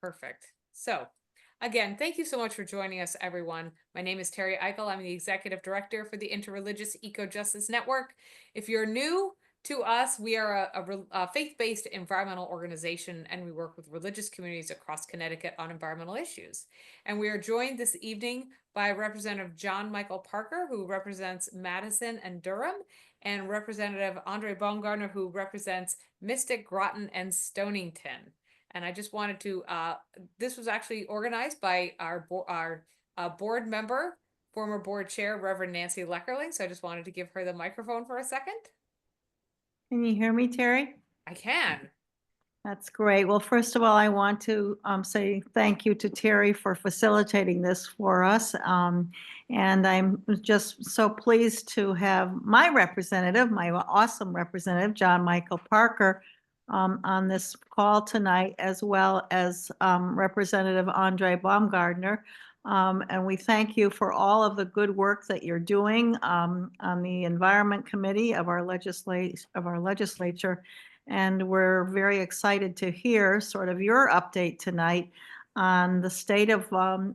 Perfect. So, again, thank you so much for joining us, everyone. My name is Terry Eichel. I'm the Executive Director for the Interreligious Eco-Justice Network. If you're new to us, we are a faith-based environmental organization, and we work with religious communities across Connecticut on environmental issues. And we are joined this evening by Representative John Michael Parker, who represents Madison and Durham, and Representative Aundre Bumgardner, who represents Mystic, Groton, and Stonington. And I just wanted to, this was actually organized by our board member, former board chair, Reverend Nancy Leckerling. So I just wanted to give her the microphone for a second. Can you hear me, Terry? I can. That's great. Well, first of all, I want to say thank you to Terry for facilitating this for us. And I'm just so pleased to have my representative, my awesome representative, John Michael Parker, on this call tonight, as well as Representative Aundre Bumgardner. And we thank you for all of the good work that you're doing on the Environment Committee of our legislature. And we're very excited to hear sort of your update tonight on the state of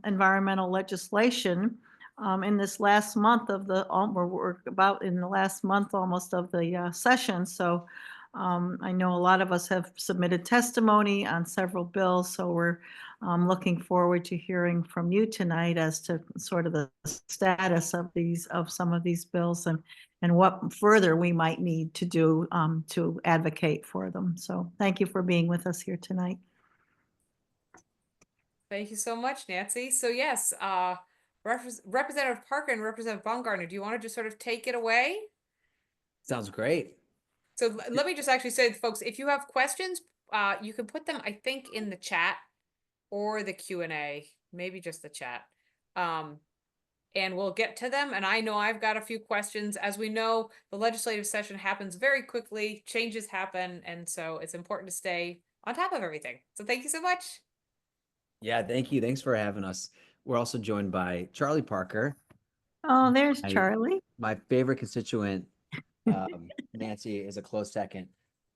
environmental legislation in this last month of we're about in the last month almost of the session. So I know a lot of us have submitted testimony on several bills, so we're looking forward to hearing from you tonight as to sort of the status of some of these bills and what further we might need to do to advocate for them. So thank you for being with us here tonight. Thank you so much, Nancy. So yes, Representative Parker and Representative Baumgartner, do you want to just sort of take it away? Sounds great. So let me just actually say, folks, if you have questions, you can put them, I think, in the chat or the Q&A, maybe just the chat. And we'll get to them. And I know I've got a few questions. As we know, the legislative session happens very quickly, changes happen, and so it's important to stay on top of everything. So thank you so much. Yeah, thank you. Thanks for having us. We're also joined by Charlie Parker. Oh, there's Charlie. My favorite constituent. Nancy is a close second.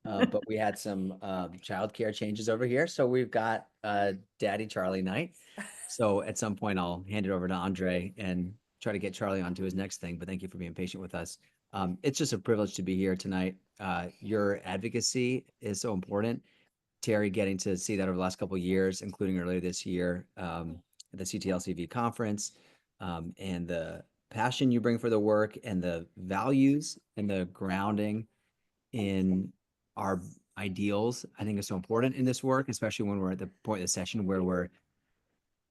But we had some childcare changes over here. So we've got Daddy Charlie night. So at some point, I'll hand it over to Aundre and try to get Charlie onto his next thing. But thank you for being patient with us. It's just a privilege to be here tonight. Your advocacy is so important. Terry, getting to see that over the last couple of years, including earlier this year at the CTLCV conference, and the passion you bring for the work and the values and the grounding in our ideals, I think is so important in this work, especially when we're at the point of the session where we're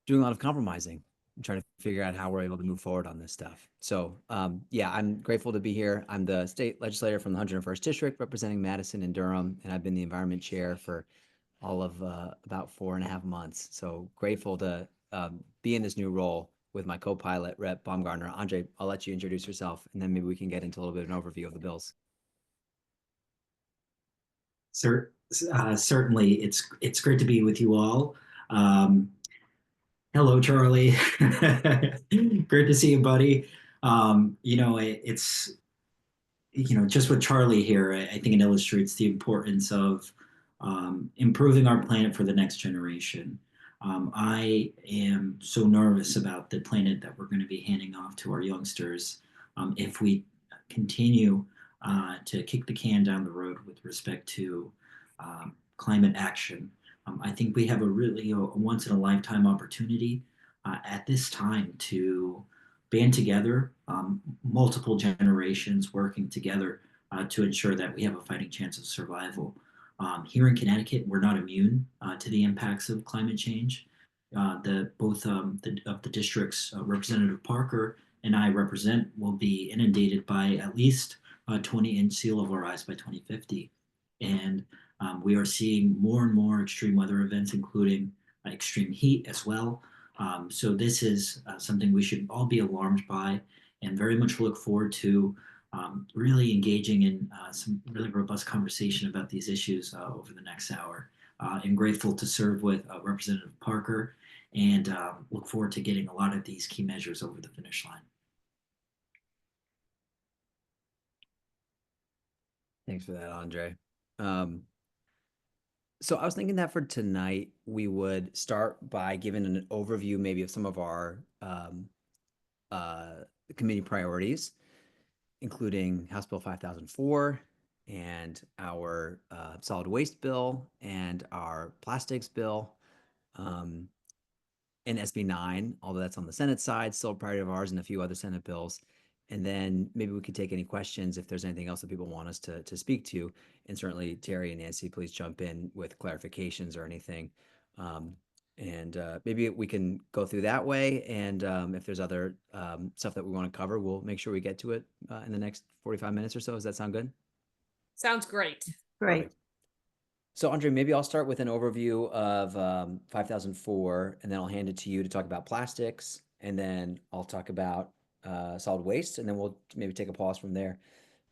doing a lot of compromising and trying to figure out how we're able to move forward on this stuff. So yeah, I'm grateful to be here. I'm the state legislator from the 101st District representing Madison and Durham, and I've been the environment chair for all of about 4.5 months. So grateful to be in this new role with my co-pilot, Rep. Baumgardner. Aundre, I'll let you introduce yourself, and then maybe we can get into a little bit of an overview of the bills. Certainly, it's great to be with you all. Hello, Charlie. Great to see you, buddy. It's just with Charlie here, I think it illustrates the importance of improving our planet for the next generation. I am so nervous about the planet that we're going to be handing off to our youngsters if we continue to kick the can down the road with respect to climate action. I think we have a once in a lifetime opportunity at this time to band together, multiple generations working together to ensure that we have a fighting chance of survival. Here in Connecticut, we're not immune to the impacts of climate change. Both of the districts Representative Parker and I represent will be inundated by at least 20-inch sea level rise by 2050. And we are seeing more and more extreme weather events, including extreme heat as well. So this is something we should all be alarmed by and very much look forward to really engaging in some really robust conversation about these issues over the next hour. I'm grateful to serve with Representative Parker and look forward to getting a lot of these key measures over the finish line. Thanks for that, Aundre. So I was thinking that for tonight, we would start by giving an overview maybe of some of our uh, committee priorities, including House Bill 5004 and our solid waste bill and our plastics bill. Um, and SB 9, although that's on the Senate side, still a priority of ours, and a few other Senate bills. And then maybe we could take any questions if there's anything else that people want us to speak to. And certainly, Terry and Nancy, please jump in with clarifications or anything. Um, and maybe we can go through that way. And if there's other stuff that we want to cover, we'll make sure we get to it in the next 45 minutes or so. Does that sound good? Sounds great. Great. Perfect. So Andre, maybe I'll start with an overview of 5004, and then I'll hand it to you to talk about plastics, and then I'll talk about solid waste, and then we'll maybe take a pause from there.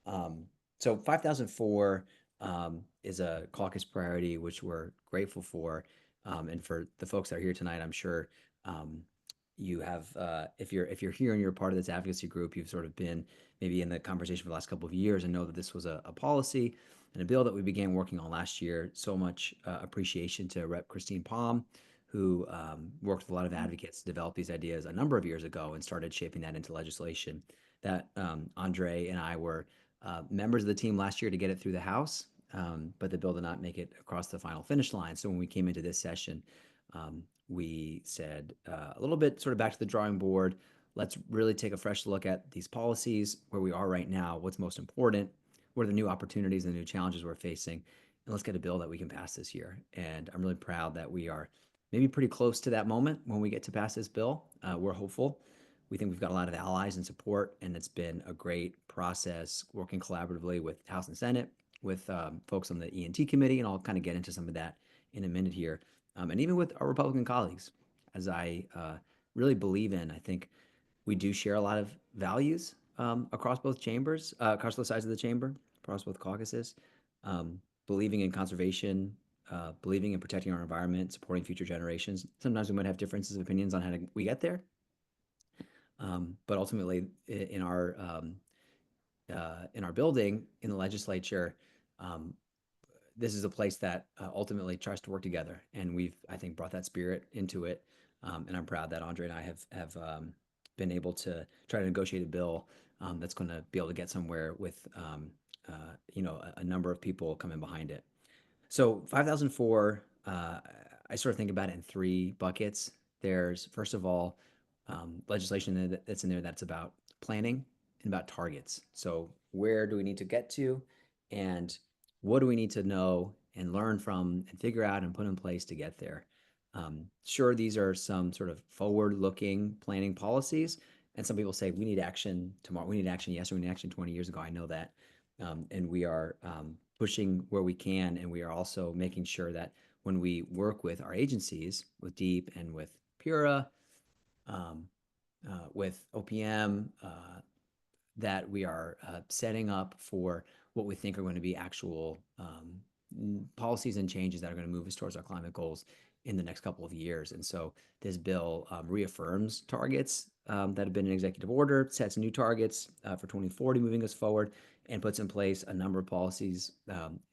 Um, so 5004 is a caucus priority, which we're grateful for. And for the folks that are here tonight, I'm sure you have, if you're here and you're part of this advocacy group, you've sort of been maybe in the conversation for the last couple of years and know that this was a policy and a bill that we began working on last year. So much appreciation to Rep. Christine Palm, who worked with a lot of advocates to develop these ideas a number of years ago and started shaping that into legislation. That Andre and I were members of the team last year to get it through the House, but the bill did not make it across the final finish line. So when we came into this session, we said a little bit sort of back to the drawing board. Let's really take a fresh look at these policies, where we are right now, what's most important, what are the new opportunities and the new challenges we're facing, and let's get a bill that we can pass this year. And I'm really proud that we are maybe pretty close to that moment when we get to pass this bill. We're hopeful. We think we've got a lot of allies and support, and it's been a great process working collaboratively with House and Senate, with folks on the E&T committee, and I'll kind of get into some of that in a minute here. And even with our Republican colleagues, as I really believe in. I think we do share a lot of values across both chambers, across both sides of the chamber, across both caucuses, believing in conservation, believing in protecting our environment, supporting future generations. Sometimes we might have differences of opinions on how we get there. But ultimately, in our building, in the legislature, this is a place that ultimately tries to work together, and we've, I think, brought that spirit into it. And I'm proud that Andre and I have been able to try to negotiate a bill that's going to be able to get somewhere with a number of people coming behind it. So 5004, I sort of think about it in three buckets. There's, first of all, legislation that's in there that's about planning and about targets. So where do we need to get to, and what do we need to know and learn from and figure out and put in place to get there? Sure, these are some sort of forward-looking planning policies, and some people say we need action tomorrow. We need action yesterday. We need action 20 years ago. I know that, and we are pushing where we can, and we are also making sure that when we work with our agencies, with DEEP and with PURA, with OPM, that we are setting up for what we think are going to be actual policies and changes that are going to move us towards our climate goals in the next couple of years. And so this bill reaffirms targets that have been in executive order, sets new targets for 2040, moving us forward, and puts in place a number of policies,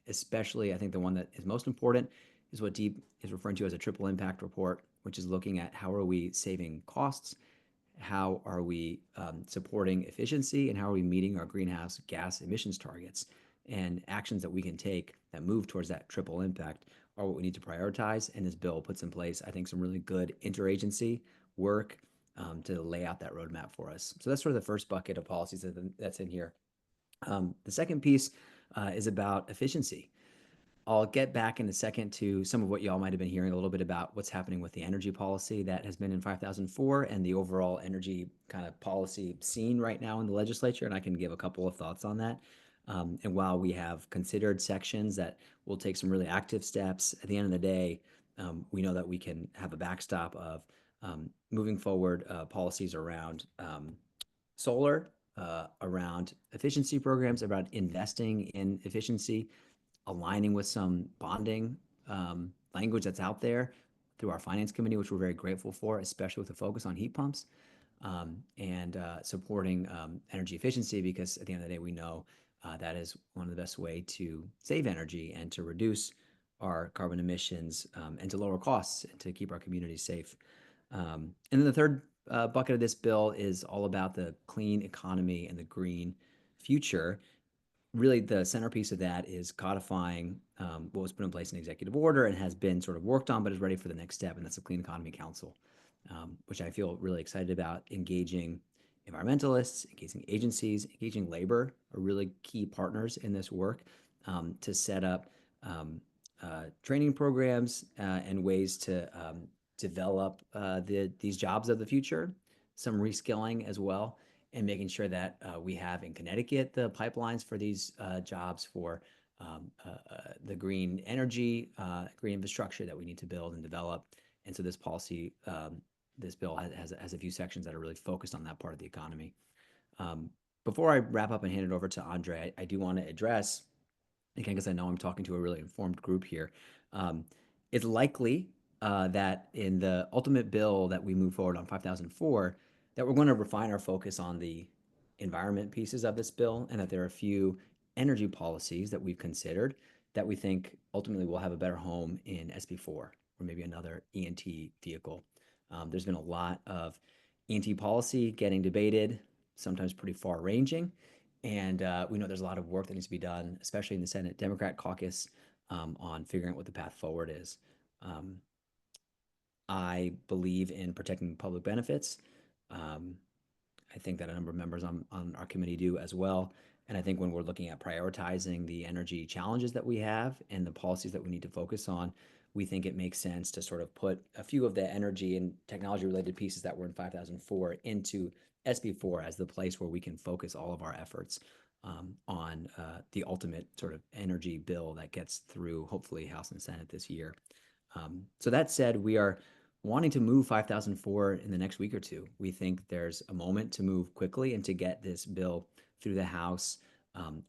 especially I think the one that is most important is what DEEP is referring to as a triple impact report, which is looking at how are we saving costs, how are we supporting efficiency, and how are we meeting our greenhouse gas emissions targets. And actions that we can take that move towards that triple impact are what we need to prioritize. And this bill puts in place, I think, some really good interagency work to lay out that roadmap for us. So that's sort of the first bucket of policies that's in here. The second piece is about efficiency. I'll get back in a second to some of what y'all might have been hearing a little bit about what's happening with the energy policy that has been in 5004 and the overall energy kind of policy scene right now in the legislature. And I can give a couple of thoughts on that. And while we have considered sections that will take some really active steps, at the end of the day, we know that we can have a backstop of moving forward policies around solar, around efficiency programs, about investing in efficiency, aligning with some bonding language that's out there through our finance committee, which we're very grateful for, especially with the focus on heat pumps, and supporting energy efficiency, because at the end of the day, we know that is one of the best way to save energy and to reduce our carbon emissions and to lower costs and to keep our communities safe. And then the third bucket of this bill is all about the clean economy and the green future. Really, the centerpiece of that is codifying what was put in place in executive order and has been sort of worked on, but is ready for the next step, and that's the Clean Economy Council, which I feel really excited about. Engaging environmentalists, engaging agencies, engaging labor are really key partners in this work to set up training programs and ways to develop these jobs of the future, some reskilling as well, and making sure that we have in Connecticut the pipelines for these jobs for the green energy, green infrastructure that we need to build and develop. And so this policy, this bill has a few sections that are really focused on that part of the economy. Before I wrap up and hand it over to Aundre, I do want to address, again, because I know I'm talking to a really informed group here. It's likely that in the ultimate bill that we move forward on 5004, that we're going to refine our focus on the environment pieces of this bill, and that there are a few energy policies that we've considered that we think ultimately will have a better home in SB4 or maybe another E&T vehicle. There's been a lot of E&T policy getting debated, sometimes pretty far ranging. And we know there's a lot of work that needs to be done, especially in the Senate Democrat caucus, on figuring out what the path forward is. I believe in protecting public benefits. I think that a number of members on our committee do as well. And I think when we're looking at prioritizing the energy challenges that we have and the policies that we need to focus on, we think it makes sense to sort of put a few of the energy and technology related pieces that were in 5004 into SB4 as the place where we can focus all of our efforts on the ultimate sort of energy bill that gets through, hopefully, House and Senate this year. So that said, we are wanting to move 5004 in the next week or two. We think there's a moment to move quickly and to get this bill through the House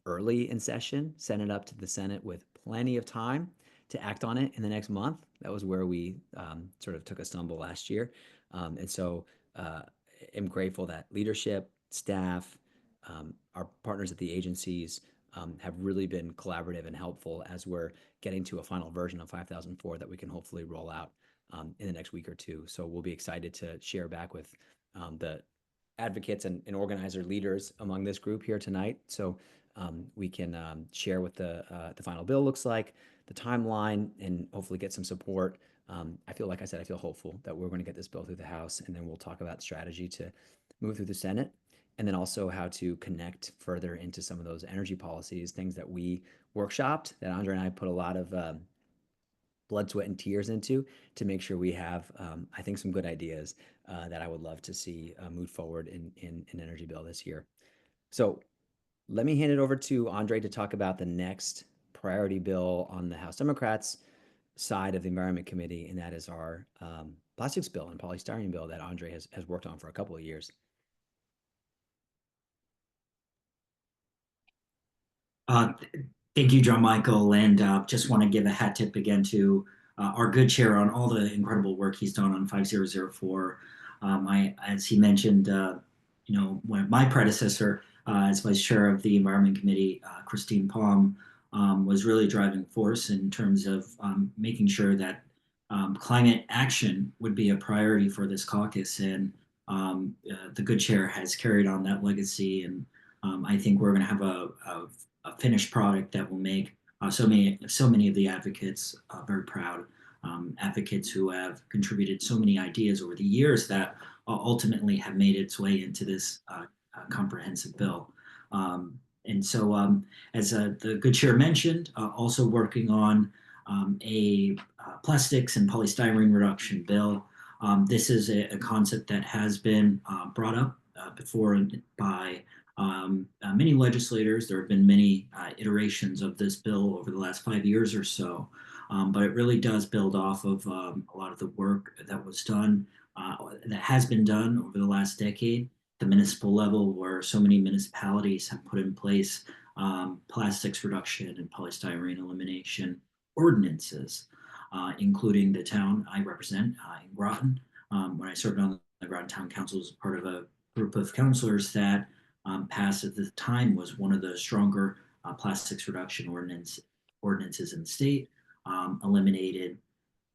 early in session, send it up to the Senate with plenty of time to act on it in the next month. That was where we sort of took a stumble last year. And so I'm grateful that leadership, staff, our partners at the agencies have really been collaborative and helpful as we're getting to a final version of 5004 that we can hopefully roll out in the next week or two. So we'll be excited to share back with the advocates and organizer leaders among this group here tonight. So we can share what the final bill looks like, the timeline, and hopefully get some support. I feel, like I said, I feel hopeful that we're going to get this bill through the House, and then we'll talk about strategy to move through the Senate, and then also how to connect further into some of those energy policies, things that we workshopped, that Aundre and I put a lot of blood, sweat, and tears into to make sure we have, I think, some good ideas that I would love to see move forward in an energy bill this year. So let me hand it over to Aundre to talk about the next priority bill on the House Democrats side of the Environment Committee, and that is our plastics bill and polystyrene bill that Aundre has worked on for a couple of years. Thank you, John Michael, and just want to give a hat tip again to our good chair on all the incredible work he's done on 5004. As he mentioned, when my predecessor as vice chair of the Environment Committee, Christine Palm, was really driving force in terms of making sure that climate action would be a priority for this caucus, and the good chair has carried on that legacy, and I think we're going to have a finished product that will make so many of the advocates very proud. Advocates who have contributed so many ideas over the years that ultimately have made its way into this comprehensive bill. And so, as the good chair mentioned, also working on a plastics and polystyrene reduction bill. This is a concept that has been brought up before by many legislators. There have been many iterations of this bill over the last 5 years or so, but it really does build off of a lot of the work that was done, that has been done over the last decade, the municipal level, where so many municipalities have put in place plastics reduction and polystyrene elimination ordinances, including the town I represent in Groton. When I served on the Groton Town Council as part of a group of councilors that passed at the time was one of the stronger plastics reduction ordinances in the state. eliminated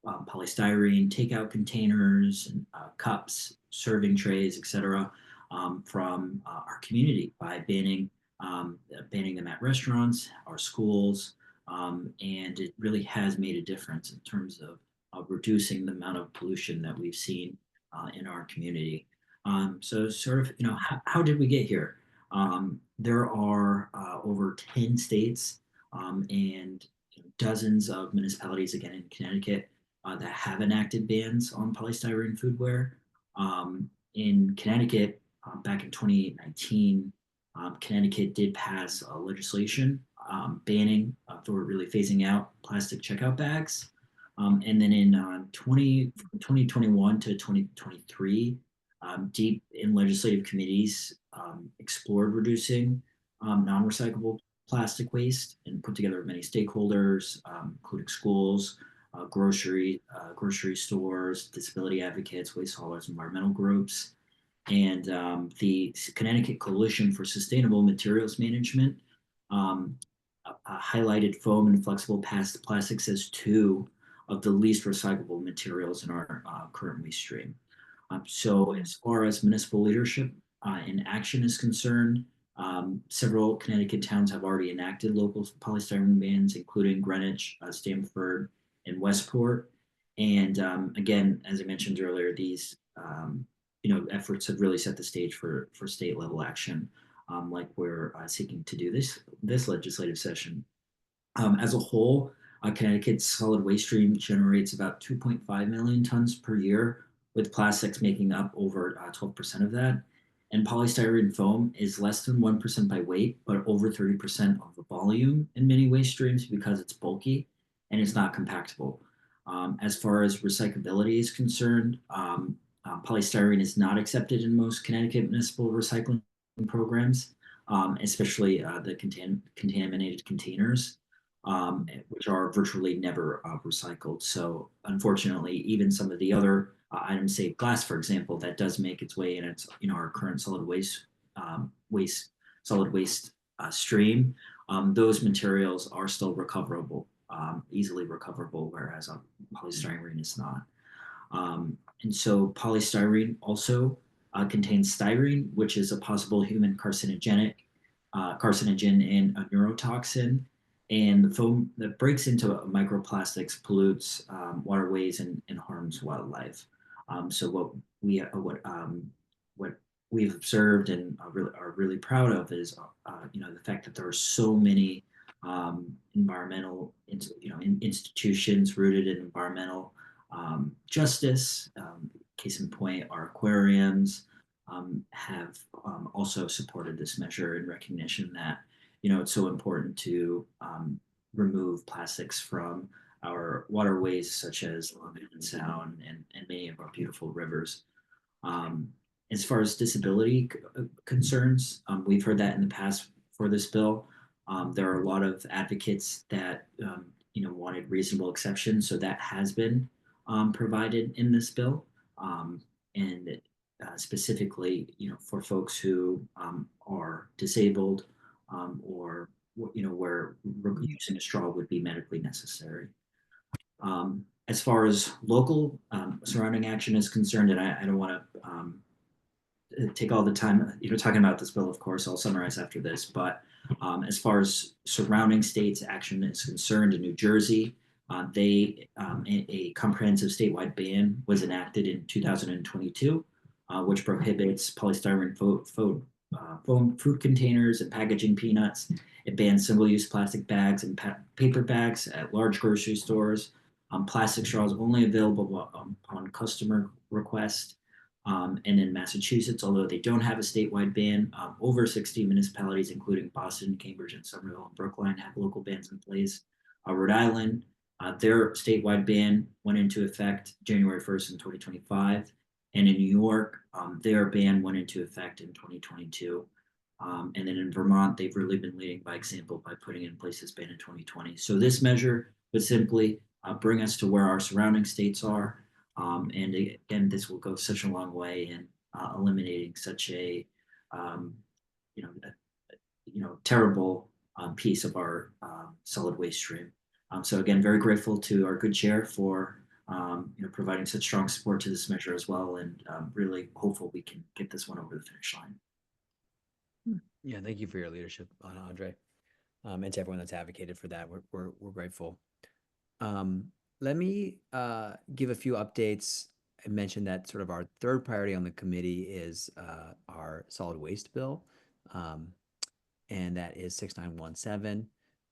polystyrene takeout containers and cups, serving trays, etc., from our community by banning them at restaurants, our schools, and it really has made a difference in terms of reducing the amount of pollution that we've seen in our community. So, sort of, how did we get here? There are over 10 states and dozens of municipalities, again in Connecticut, that have enacted bans on polystyrene foodware. In Connecticut, back in 2019, Connecticut did pass legislation banning for really phasing out plastic checkout bags. And then in 2021 to 2023, deep in legislative committees explored reducing non-recyclable plastic waste and put together many stakeholders, including schools, grocery stores, disability advocates, waste haulers, environmental groups, and the Connecticut Coalition for Sustainable Materials Management highlighted foam and flexible plastics as two of the least recyclable materials in our current waste stream. So as far as municipal leadership and action is concerned, several Connecticut towns have already enacted local polystyrene bans, including Greenwich, Stamford, and Westport. And again, as I mentioned earlier, these efforts have really set the stage for state level action, like we're seeking to do this legislative session. As a whole, Connecticut's solid waste stream generates about 2.5 million tons per year, with plastics making up over 12% of that. And polystyrene foam is less than 1% by weight, but over 30% of the volume in many waste streams because it's bulky and it's not compactable. As far as recyclability is concerned, polystyrene is not accepted in most Connecticut municipal recycling programs, especially the contaminated containers, which are virtually never recycled. So unfortunately, even some of the other items, say glass, for example, that does make its way in its our current solid waste stream. Those materials are still recoverable, easily recoverable, whereas polystyrene is not. And so polystyrene also contains styrene, which is a possible human carcinogen and a neurotoxin. And the foam that breaks into microplastics pollutes waterways and harms wildlife. So what we've observed and are really proud of is the fact that there are so many environmental institutions rooted in environmental justice. Case in point, our aquariums have also supported this measure in recognition that it's so important to remove plastics from our waterways, such as Long Island Sound and many of our beautiful rivers. As far as disability concerns, we've heard that in the past for this bill. There are a lot of advocates that wanted reasonable exceptions, so that has been provided in this bill, and specifically, for folks who are disabled or where using a straw would be medically necessary. As far as local surrounding action is concerned, and I don't want to take all the time, talking about this bill, of course, I'll summarize after this, but as far as surrounding states action is concerned, in New Jersey, a comprehensive statewide ban was enacted in 2022, which prohibits polystyrene foam food containers and packaging peanuts. It bans single-use plastic bags and paper bags at large grocery stores. Plastic straws only available upon customer request. And in Massachusetts, although they don't have a statewide ban, over 60 municipalities, including Boston, Cambridge, and Somerville and Brookline, have local bans in place. Rhode Island, their statewide ban went into effect January 1st in 2025. And in New York, their ban went into effect in 2022. And then in Vermont, they've really been leading by example by putting in place this ban in 2020. So this measure would simply bring us to where our surrounding states are. And again, this will go such a long way in eliminating such a terrible piece of our solid waste stream. So again, very grateful to our good chair for providing such strong support to this measure as well, and really hopeful we can get this one over the finish line. Yeah, thank you for your leadership on Aundre, and to everyone that's advocated for that. We're grateful. Um, Let me give a few updates. I mentioned that sort of our third priority on the committee is our solid waste bill, and that is 6917.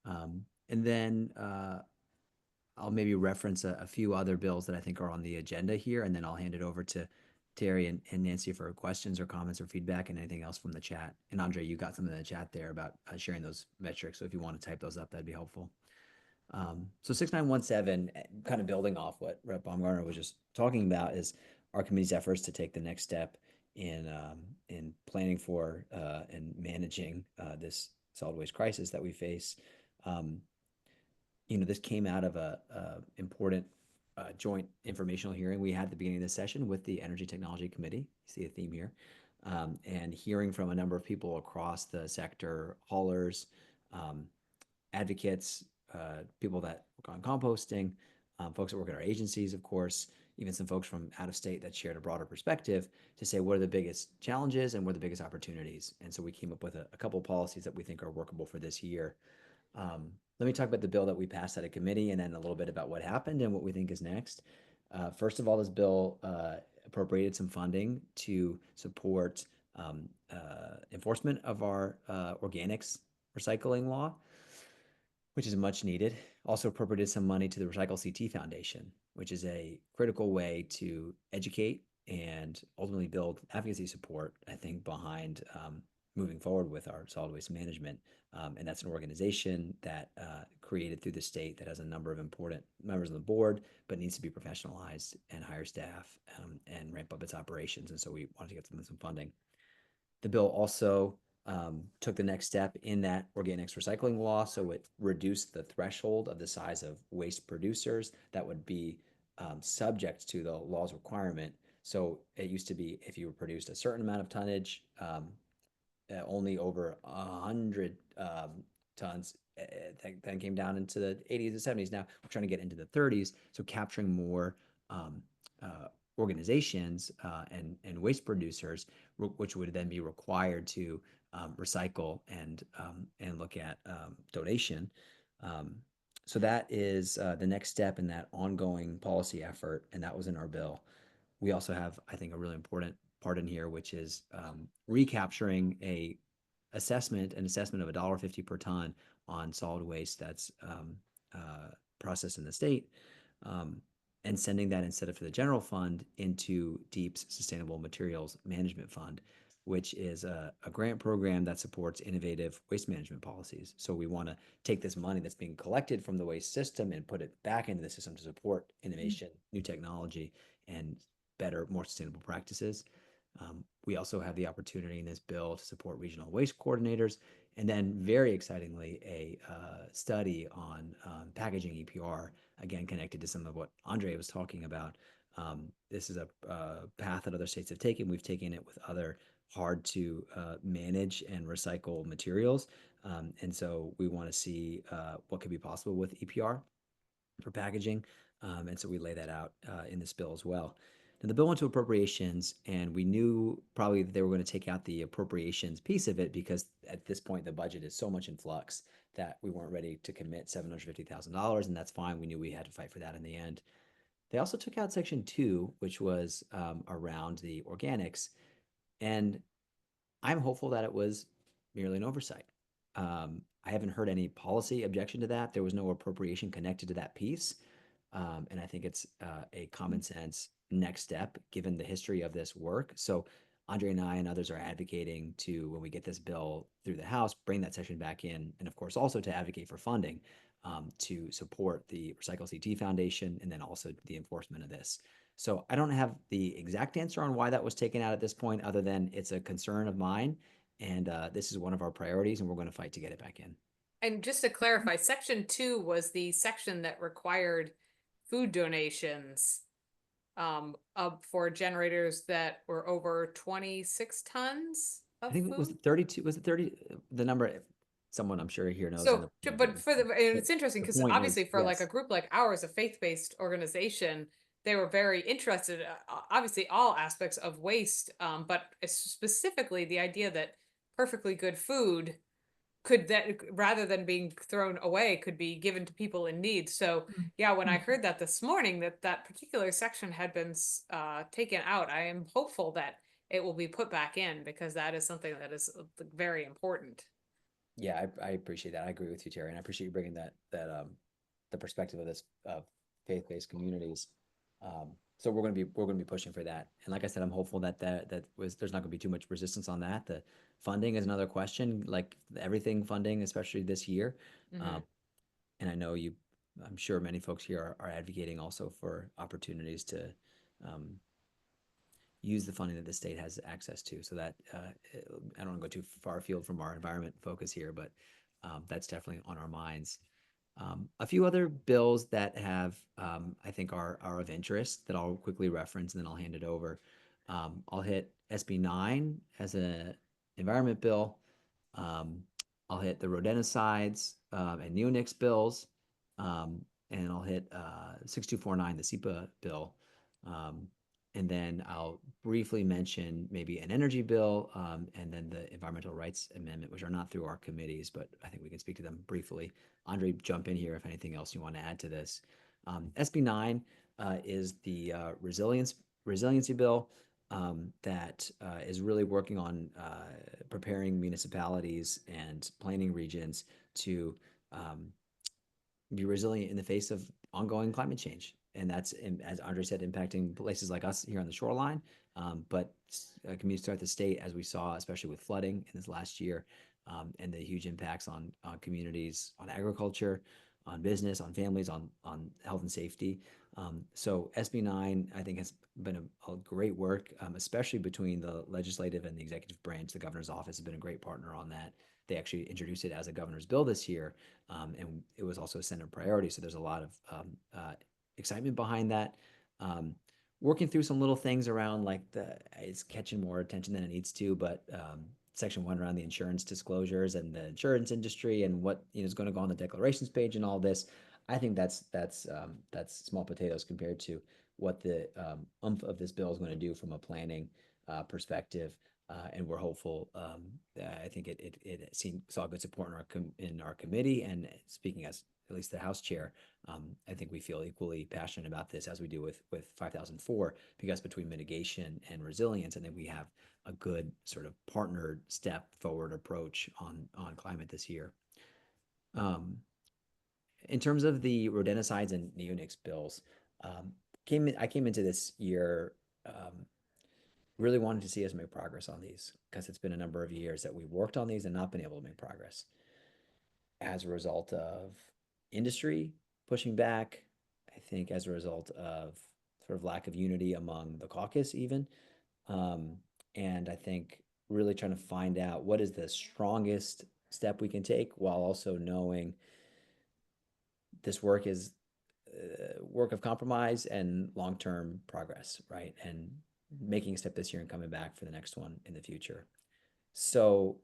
And then I'll maybe reference a few other bills that I think are on the agenda here, and then I'll hand it over to Terry and Nancy for questions or comments or feedback and anything else from the chat. And Aundre, you got something in the chat there about sharing those metrics. So if you want to type those up, that'd be helpful. So 6917, kind of building off what Rep. Baumgartner was just talking about, is our committee's efforts to take the next step in planning for and managing this solid waste crisis that we face. This came out of a important joint informational hearing we had at the beginning of this session with the Energy Technology Committee. You see a theme here. And hearing from a number of people across the sector, haulers, advocates, people that work on composting, folks that work at our agencies, of course, even some folks from out of state that shared a broader perspective to say what are the biggest challenges and what are the biggest opportunities. And so we came up with a couple of policies that we think are workable for this year. Let me talk about the bill that we passed at a committee and then a little bit about what happened and what we think is next. First of all, this bill appropriated some funding to support enforcement of our organics recycling law, which is much needed. Also appropriated some money to the Recycle CT Foundation, which is a critical way to educate and ultimately build advocacy support, I think, behind moving forward with our solid waste management. And that's an organization that created through the state that has a number of important members of the board, but needs to be professionalized and hire staff and ramp up its operations. And so we wanted to get some funding. The bill also took the next step in that organics recycling law. So it reduced the threshold of the size of waste producers that would be subject to the law's requirement. So it used to be if you produced a certain amount of tonnage, only over 100 tons, then came down into the 80s and 70s. Now we're trying to get into the 30s. So capturing more organizations and waste producers, which would then be required to recycle and look at donation. So that is the next step in that ongoing policy effort, and that was in our bill. We also have, I think, a really important part in here, which is recapturing an assessment of $1.50 per ton on solid waste that's processed in the state, and sending that instead of to the general fund into DEEP's Sustainable Materials Management Fund, which is a grant program that supports innovative waste management policies. So we want to take this money that's being collected from the waste system and put it back into the system to support innovation, new technology, and better, more sustainable practices. We also have the opportunity in this bill to support regional waste coordinators, and then very excitingly, a study on packaging EPR, again, connected to some of what Aundre was talking about. This is a path that other states have taken. We've taken it with other hard to manage and recycle materials. And so we want to see what could be possible with EPR for packaging. And so we lay that out in this bill as well. Now, the bill went to appropriations, and we knew probably that they were going to take out the appropriations piece of it because at this point, the budget is so much in flux that we weren't ready to commit $750,000, and that's fine. We knew we had to fight for that in the end. They also took out Section 2, which was around the organics, and I'm hopeful that it was merely an oversight. I haven't heard any policy objection to that. There was no appropriation connected to that piece. And I think it's a common sense next step given the history of this work. So Aundre and I and others are advocating to, when we get this bill through the House, bring that section back in. And of course, also to advocate for funding to support the Recycle CT Foundation and then also the enforcement of this. So I don't have the exact answer on why that was taken out at this point, other than it's a concern of mine. And this is one of our priorities, and we're going to fight to get it back in. And just to clarify, Section 2 was the section that required food donations for generators that were over 26 tons of I think food. it was 32. Was it 30? The number someone I'm sure here knows. So, but for the, and it's interesting the because point is, obviously for like yes. a group like ours, a faith-based organization, they were very interested, obviously all aspects of waste, but specifically the idea that perfectly good food could, that rather than being thrown away, could be given to people in need. So yeah, when I heard that this morning, that that particular section had been taken out, I am hopeful that it will be put back in, because that is something that is very important. Yeah, I appreciate that. I agree with you, Terry, and I appreciate you bringing that the perspective of this faith-based communities. So we're gonna be pushing for that. And like I said, I'm hopeful that there's not gonna be too much resistance on that. The funding is another question, like everything funding, especially this year. Mhm. And I'm sure many folks here are advocating also for opportunities to um, use the funding that the state has access to. So that I don't want to go too far afield from our environment focus here, but that's definitely on our minds. A few other bills that have, I think, are of interest that I'll quickly reference, and then I'll hand it over. I'll hit SB 9 as an environment bill. Um, I'll hit the rodenticides and neonics bills, and I'll hit 6249, the SEPA bill. Um, and then I'll briefly mention maybe an energy bill, and then the environmental rights amendment, which are not through our committees, but I think we can speak to them briefly. Aundre, jump in here if anything else you want to add to this. SB 9 is the resiliency bill that is really working on preparing municipalities and planning regions to um, be resilient in the face of ongoing climate change. And that's, as Aundre said, impacting places like us here on the shoreline, but communities throughout the state, as we saw, especially with flooding in this last year, and the huge impacts on communities, on agriculture, on business, on families, on health and safety. So SB 9, I think, has been a great work, especially between the legislative and the executive branch. The governor's office has been a great partner on that. They actually introduced it as a governor's bill this year, and it was also a Senate priority. So there's a lot of excitement behind that. Working through some little things around like it's catching more attention than it needs to, but section 1 around the insurance disclosures and the insurance industry and what is going to go on the declarations page and all this. I think that's small potatoes compared to what the oomph of this bill is going to do from a planning perspective. And we're hopeful. I think it saw good support in our committee. And speaking as at least the House chair, I think we feel equally passionate about this as we do with 5004, because between mitigation and resilience, I think we have a good sort of partnered step forward approach on climate this year. In terms of the rodenticides and neonics bills, I came into this year really wanted to see us make progress on these, because it's been a number of years that we've worked on these and not been able to make progress as a result of industry pushing back. I think as a result of sort of lack of unity among the caucus even. Um, and I think really trying to find out what is the strongest step we can take, while also knowing this work is work of compromise and long-term progress, right? And making a step this year and coming back for the next one in the future. So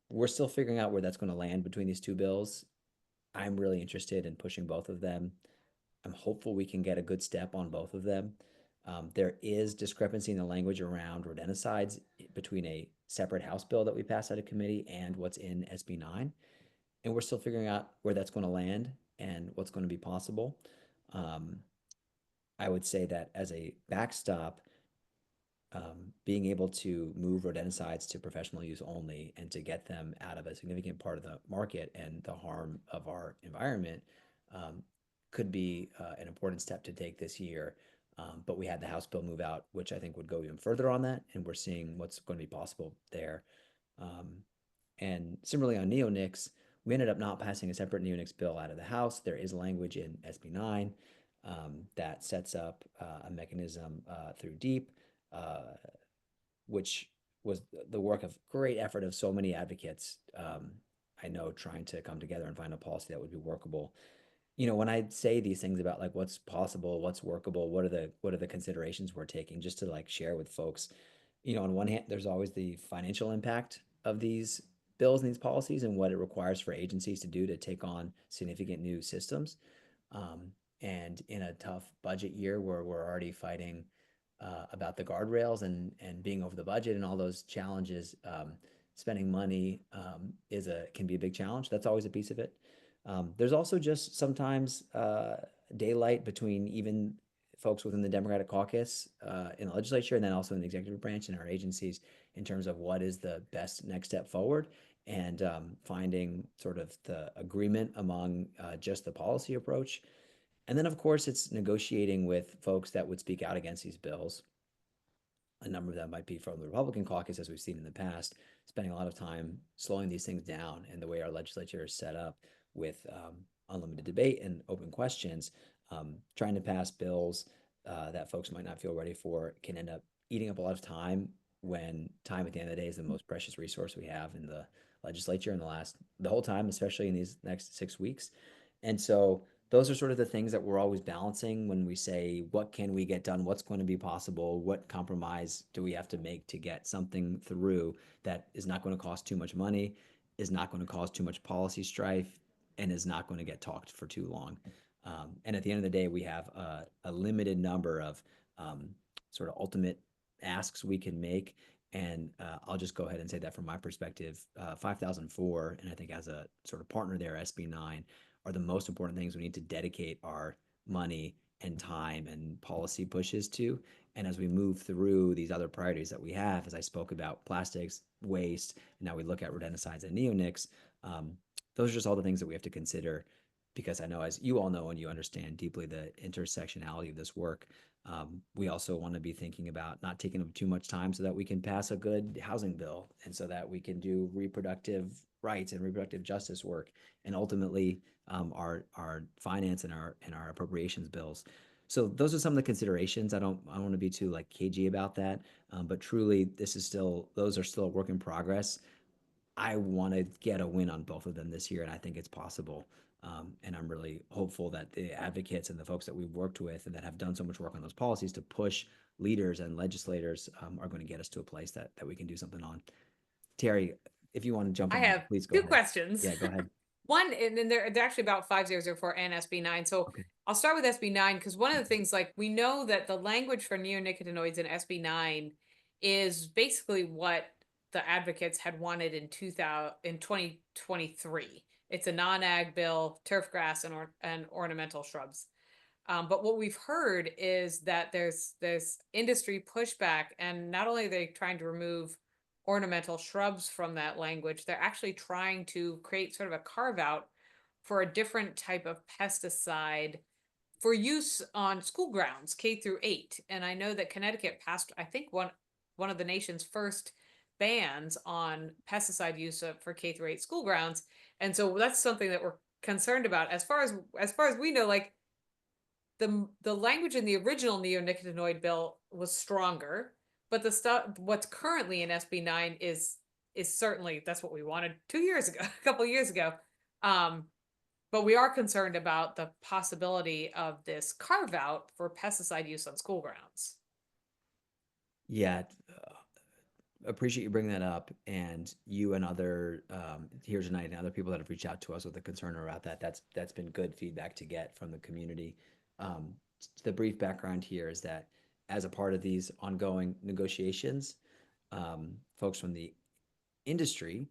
we're still figuring out where that's going to land between these two bills. I'm really interested in pushing both of them. I'm hopeful we can get a good step on both of them. There is discrepancy in the language around rodenticides between a separate House bill that we passed out of committee and what's in SB 9. And we're still figuring out where that's going to land and what's going to be possible. I would say that as a backstop, being able to move rodenticides to professional use only and to get them out of a significant part of the market and the harm of our environment could be an important step to take this year. But we had the House bill move out, which I think would go even further on that, and we're seeing what's going to be possible there. And similarly on neonics, we ended up not passing a separate neonics bill out of the House. There is language in SB 9 that sets up a mechanism through DEEP, which was the work of great effort of so many advocates. I know, trying to come together and find a policy that would be workable. When I say these things about like what's possible, what's workable, what are the considerations we're taking, just to like share with folks. On one hand, there's always the financial impact of these bills and these policies and what it requires for agencies to do to take on significant new systems. Um, and in a tough budget year where we're already fighting about the guardrails and being over the budget and all those challenges, spending money can be a big challenge. That's always a piece of it. There's also just sometimes daylight between even folks within the Democratic caucus in the legislature and then also in the executive branch and our agencies in terms of what is the best next step forward and finding sort of the agreement among just the policy approach. And then, of course, it's negotiating with folks that would speak out against these bills. A number of them might be from the Republican caucus, as we've seen in the past, spending a lot of time slowing these things down. And the way our legislature is set up with unlimited debate and open questions, trying to pass bills that folks might not feel ready for can end up eating up a lot of time when time at the end of the day is the most precious resource we have in the legislature in the whole time, especially in these next 6 weeks. And so those are sort of the things that we're always balancing when we say, what can we get done? What's going to be possible? What compromise do we have to make to get something through that is not going to cost too much money, is not going to cause too much policy strife, and is not going to get talked for too long? And at the end of the day, we have a limited number of sort of ultimate asks we can make. And I'll just go ahead and say that from my perspective, 5004, and I think as a sort of partner there, SB9, are the most important things we need to dedicate our money and time and policy pushes to. And as we move through these other priorities that we have, as I spoke about plastics, waste, and now we look at rodenticides and neonics, those are just all the things that we have to consider because I know, as you all know and you understand deeply the intersectionality of this work, we also want to be thinking about not taking up too much time so that we can pass a good housing bill and so that we can do reproductive rights and reproductive justice work and ultimately our finance and our appropriations bills. So those are some of the considerations. I don't want to be too like cagey about that, but truly those are still a work in progress. I want to get a win on both of them this year, and I think it's possible. And I'm really hopeful that the advocates and the folks that we've worked with and that have done so much work on those policies to push leaders and legislators are going to get us to a place that we can do something on. Terry, if you want to jump I in, have please go two ahead. questions. Yeah, go ahead. One, and then they're actually about 5004 and SB9. So Okay. I'll start with SB9 because one of the things, like, we know that the language for neonicotinoids in SB9 is basically what the advocates had wanted in 2023. It's a non-ag bill, turf grass and ornamental shrubs. But what we've heard is that there's industry pushback, and not only are they trying to remove ornamental shrubs from that language, they're actually trying to create sort of a carve out for a different type of pesticide for use on school grounds, K-8. And I know that Connecticut passed, I think, one of the nation's first bans on pesticide use for K-8 school grounds. And so that's something that we're concerned about. As far as we know, like, the language in the original neonicotinoid bill was stronger, but the stuff what's currently in SB9 is certainly, that's what we wanted 2 years ago, a couple years ago. But we are concerned about the possibility of this carve out for pesticide use on school grounds. Yeah, appreciate you bringing that up, and you and other here tonight and other people that have reached out to us with a concern about that. That's been good feedback to get from the community. The brief background here is that as a part of these ongoing negotiations, folks from the industry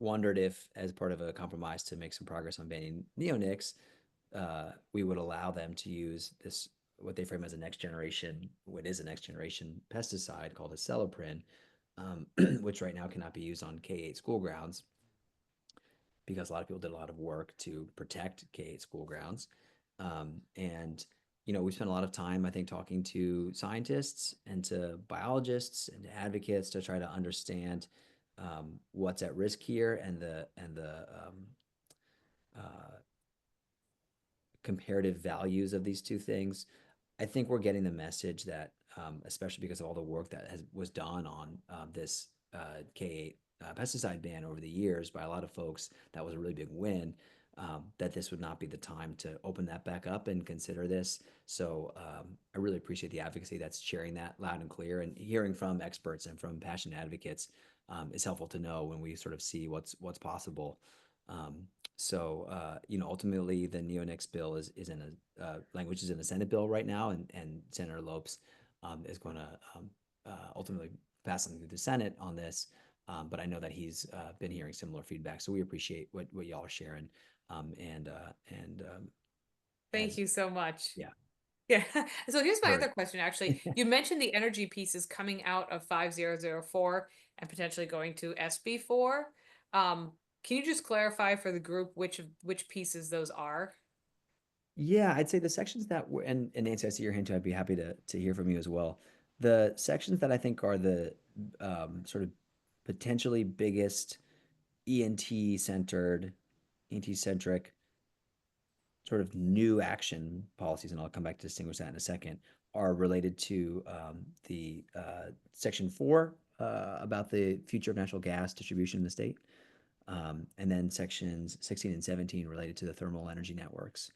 wondered if, as part of a compromise to make some progress on banning neonics, we would allow them to use this, what they frame as what is a next generation pesticide called acelepryn, which right now cannot be used on K-8 school grounds because a lot of people did a lot of work to protect K-8 school grounds. And we spent a lot of time, I think, talking to scientists and to biologists and to advocates to try to understand what's at risk here and the comparative values of these two things. I think we're getting the message that, especially because of all the work that was done on this K-8 pesticide ban over the years by a lot of folks, that was a really big win. That this would not be the time to open that back up and consider this. So I really appreciate the advocacy that's sharing that loud and clear and hearing from experts and from passionate advocates is helpful to know when we sort of see what's possible. Ultimately, the neonics bill is in a language is in the Senate bill right now, and Senator Lopes is going to ultimately pass something through the Senate on this. But I know that he's been hearing similar feedback, so we appreciate what y'all are sharing. Thank you so much. Yeah. Yeah. So here's my Heard. other question, actually. You mentioned the energy pieces coming out of 5004 and potentially going to SB4. Can you just clarify for the group which pieces those are? Yeah, I'd say the sections that were, and Nancy, I see your hand too. I'd be happy to hear from you as well. The sections that I think are the sort of potentially biggest ENT centered, ENT centric sort of new action policies, and I'll come back to distinguish that in a second, are related to the Section 4 about the future of natural gas distribution in the state, and then sections 16 and 17 related to the thermal energy networks.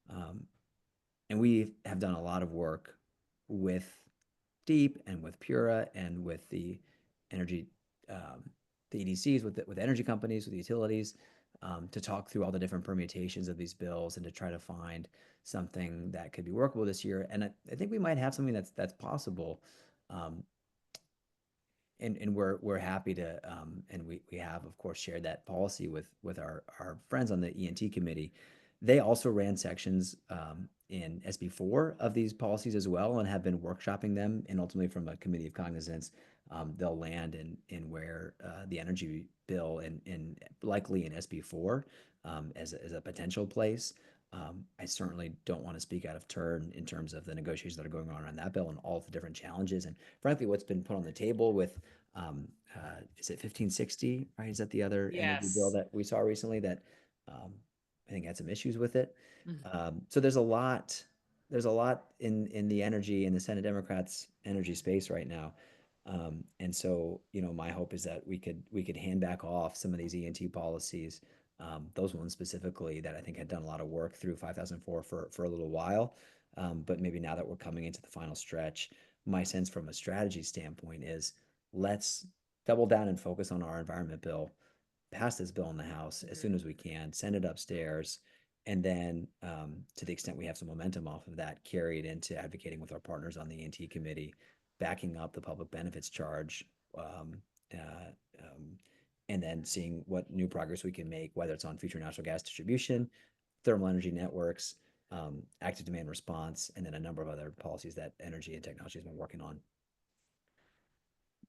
And we have done a lot of work with Deep and with Pura and with the energy, the EDCs, with energy companies, with the utilities, to talk through all the different permutations of these bills and to try to find something that could be workable this year. And I think we might have something that's possible. And we're happy to and we have of course shared that policy with our friends on the ENT committee. They also ran sections in SB4 of these policies as well and have been workshopping them, and ultimately from a committee of cognizance they'll land in where the energy bill and likely in SB4 as a potential place. I certainly don't want to speak out of turn in terms of the negotiations that are going on around that bill and all the different challenges. And frankly, what's been put on the table with, is it 1560, right? Is that the other energy bill Yes. that we saw recently that I think had some issues with it? Mhm. So there's a lot in the energy in the Senate Democrats energy space right now. And so, my hope is that we could hand back off some of these ENT policies, those ones specifically that I think had done a lot of work through 5004 for a little while. But maybe now that we're coming into the final stretch, my sense from a strategy standpoint is let's double down and focus on our environment bill, pass this bill in the House as soon as we can, send it upstairs, and then to the extent we have some momentum off of that, carry it into advocating with our partners on the ENT committee, backing up the public benefits charge, uh, um, and then seeing what new progress we can make, whether it's on future natural gas distribution, thermal energy networks, active demand response, and then a number of other policies that energy and technology has been working on.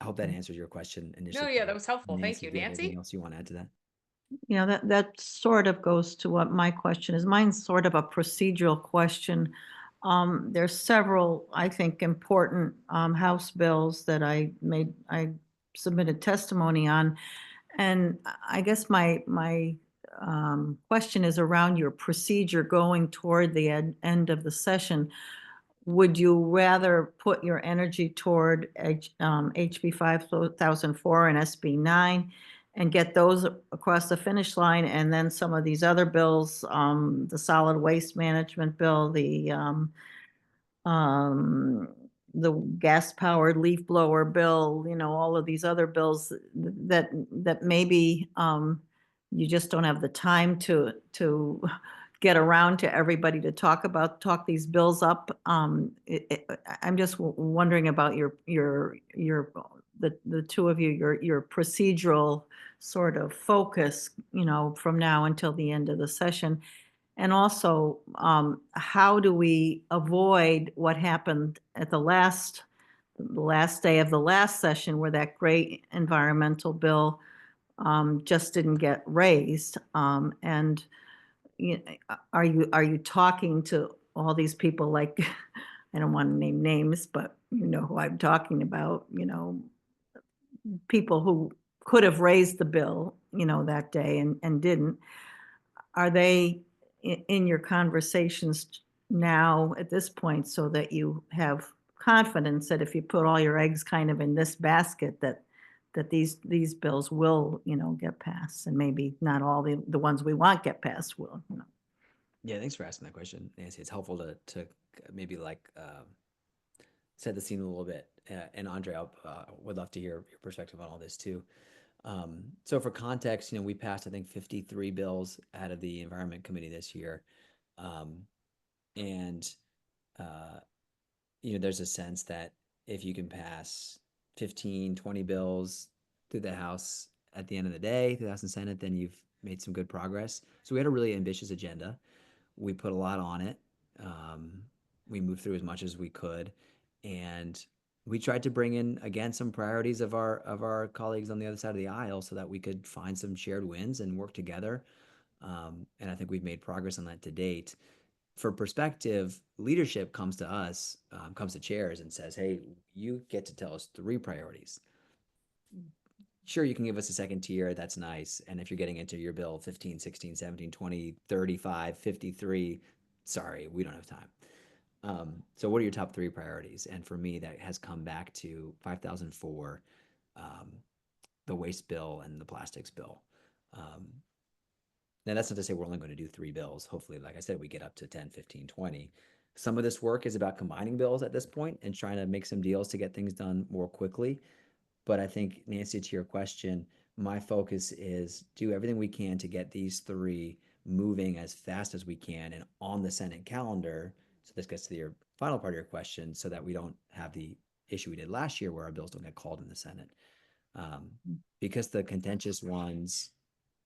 I hope that answers your question initially. No, yeah, that was helpful. Thank Nancy, you. do you have anything Nancy? else you want to add to that? That sort of goes to what my question is. Mine's sort of a procedural question. There's several, I think, important House bills that I submitted testimony on. And I guess my question is around your procedure going toward the end of the session. Would you rather put your energy toward HB 5004 and SB 9 and get those across the finish line, and then some of these other bills, the solid waste management bill, um, the gas-powered leaf blower bill, all of these other bills that maybe you just don't have the time to get around to everybody to talk these bills up. I'm just wondering about the two of you, your procedural sort of focus, from now until the end of the session. And also, how do we avoid what happened at the last day of the last session where that great environmental bill just didn't get raised? And are you talking to all these people like, I don't want to name names, but you know who I'm talking about, people who could have raised the bill, that day and didn't. Are they in your conversations now at this point so that you have confidence that if you put all your eggs kind of in this basket, that these bills will, get passed, and maybe not all the ones we want get passed will, Yeah, thanks for asking that question, Nancy. It's helpful to maybe like set the scene a little bit. And Andre, I would love to hear your perspective on all this too. So for context, we passed, I think, 53 bills out of the Environment Committee this year. Um, and, uh, there's a sense that if you can pass 15, 20 bills through the House at the end of the day, through the House and Senate, then you've made some good progress. So we had a really ambitious agenda. We put a lot on it. Um, we moved through as much as we could, and we tried to bring in again some priorities of our colleagues on the other side of the aisle, so that we could find some shared wins and work together. And I think we've made progress on that to date. For perspective, leadership comes to us, comes to chairs and says, "Hey, you get to tell us 3 priorities. Sure, you can give us a second tier, that's nice. And if you're getting into your bill 15, 16, 17, 20, 35, 53, sorry, we don't have time." So what are your top 3 priorities? And for me, that has come back to 5004, um, the waste bill and the plastics bill. Um, Now, that's not to say we're only going to do 3 bills. Hopefully, like I said, we get up to 10, 15, 20. Some of this work is about combining bills at this point and trying to make some deals to get things done more quickly. But I think, Nancy, to your question, my focus is do everything we can to get these 3 moving as fast as we can and on the Senate calendar. So this gets to your final part of your question, so that we don't have the issue we did last year where our bills don't get called in the Senate. Um, because the contentious ones,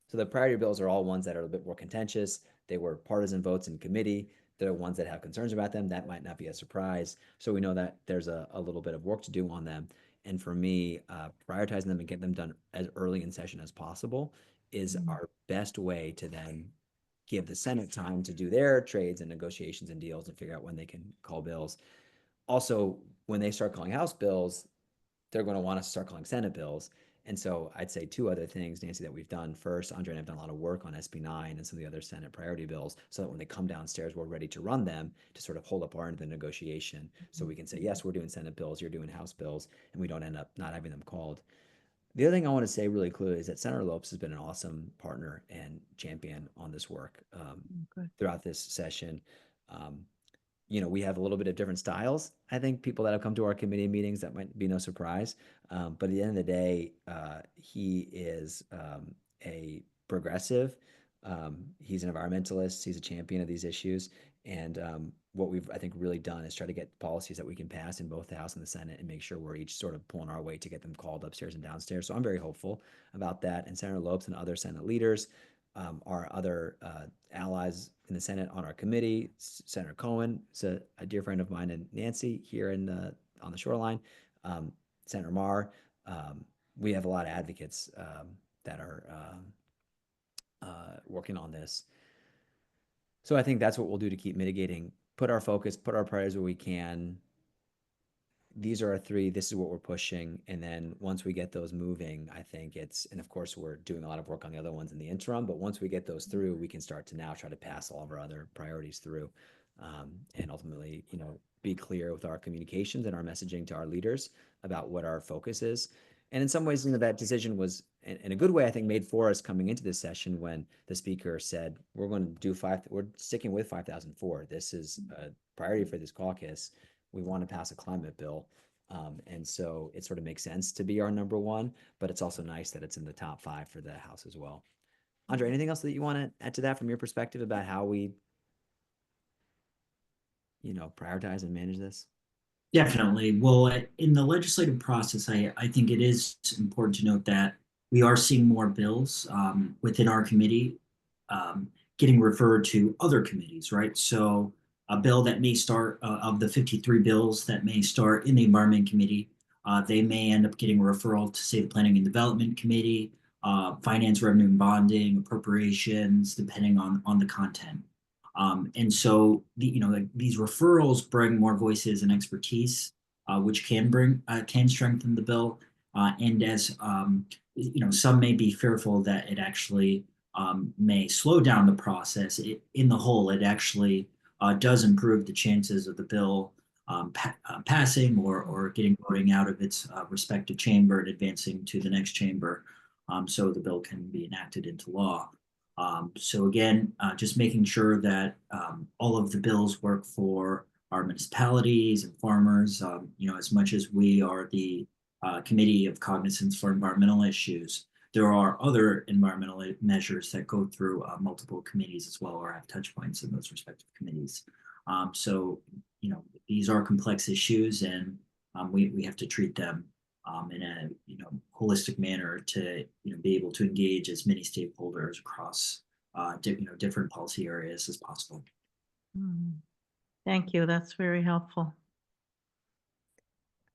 so the priority bills are all ones that are a bit more contentious. They were partisan votes in committee. They're ones that have concerns about them. That might not be a surprise. So we know that there's a little bit of work to do on them. And for me, prioritizing them and getting them done as early in session as possible is our best way to then give the Senate time to do their trades and negotiations and deals and figure out when they can call bills. Also, when they start calling House bills, they're going to want us to start calling Senate bills. And so I'd say 2 other things, Nancy, that we've done. First, Andre and I have done a lot of work on SB9 and some of the other Senate priority bills, so that when they come downstairs, we're ready to run them to sort of hold up our end of the negotiation. So we can say, yes, we're doing Senate bills, you're doing House bills, and we don't end up not having them called. The other thing I want to say really clearly is that Senator Lopes has been an awesome partner and champion on this work throughout this session. Um, we have a little bit of different styles. I think people that have come to our committee meetings, that might be no surprise. But at the end of the day, he is a progressive. He's an environmentalist. He's a champion of these issues. And what we've, I think, really done is try to get policies that we can pass in both the House and the Senate and make sure we're each sort of pulling our weight to get them called upstairs and downstairs. So I'm very hopeful about that. And Senator Lopes and other Senate leaders, our other allies in the Senate on our committee, Senator Cohen is a dear friend of mine, and Nancy here on the shoreline, Senator Marr. We have a lot of advocates that are working on this. So I think that's what we'll do to keep mitigating, put our focus, put our priorities where we can. These are our 3, this is what we're pushing. And then once we get those moving, I think and of course we're doing a lot of work on the other ones in the interim, but once we get those through, we can start to now try to pass all of our other priorities through, and ultimately, be clear with our communications and our messaging to our leaders about what our focus is. And in some ways, that decision was, in a good way, I think, made for us coming into this session when the speaker said, we're sticking with 5004. This is a priority for this caucus. We want to pass a climate bill. And so it sort of makes sense to be our number 1, but it's also nice that it's in the top 5 for the House as well. Andre, anything else that you want to add to that from your perspective about how we, prioritize and manage this? Definitely. Well, in the legislative process, I think it is important to note that we are seeing more bills within our committee um, getting referred to other committees, right? So a bill that may start, of the 53 bills that may start in the Environment Committee, they may end up getting a referral to, say, the Planning and Development Committee, Finance, Revenue and Bonding, Appropriations, depending on the content. And so these referrals bring more voices and expertise, which can strengthen the bill. And as some may be fearful that it actually may slow down the process. In the whole, it actually does improve the chances of the bill passing or getting voting out of its respective chamber and advancing to the next chamber, so the bill can be enacted into law. So again, just making sure that all of the bills work for our municipalities and farmers. As much as we are the Committee of Cognizance for Environmental Issues, there are other environmental measures that go through multiple committees as well, or have touch points in those respective committees. So, these are complex issues, and we have to treat them in a holistic manner to be able to engage as many stakeholders across different policy areas as possible. Thank you. That's very helpful.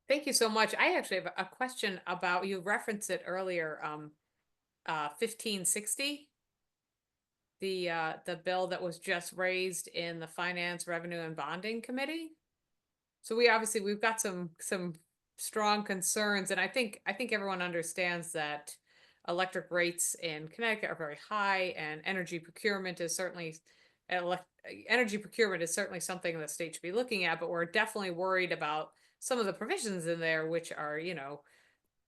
Thank you so much. I actually have a question about, you referenced it earlier, 1560. The bill that was just raised in the Finance, Revenue, and Bonding Committee. So we've got some strong concerns, and I think everyone understands that electric rates in Connecticut are very high, and energy procurement is certainly something the state should be looking at, but we're definitely worried about some of the provisions in there, which are,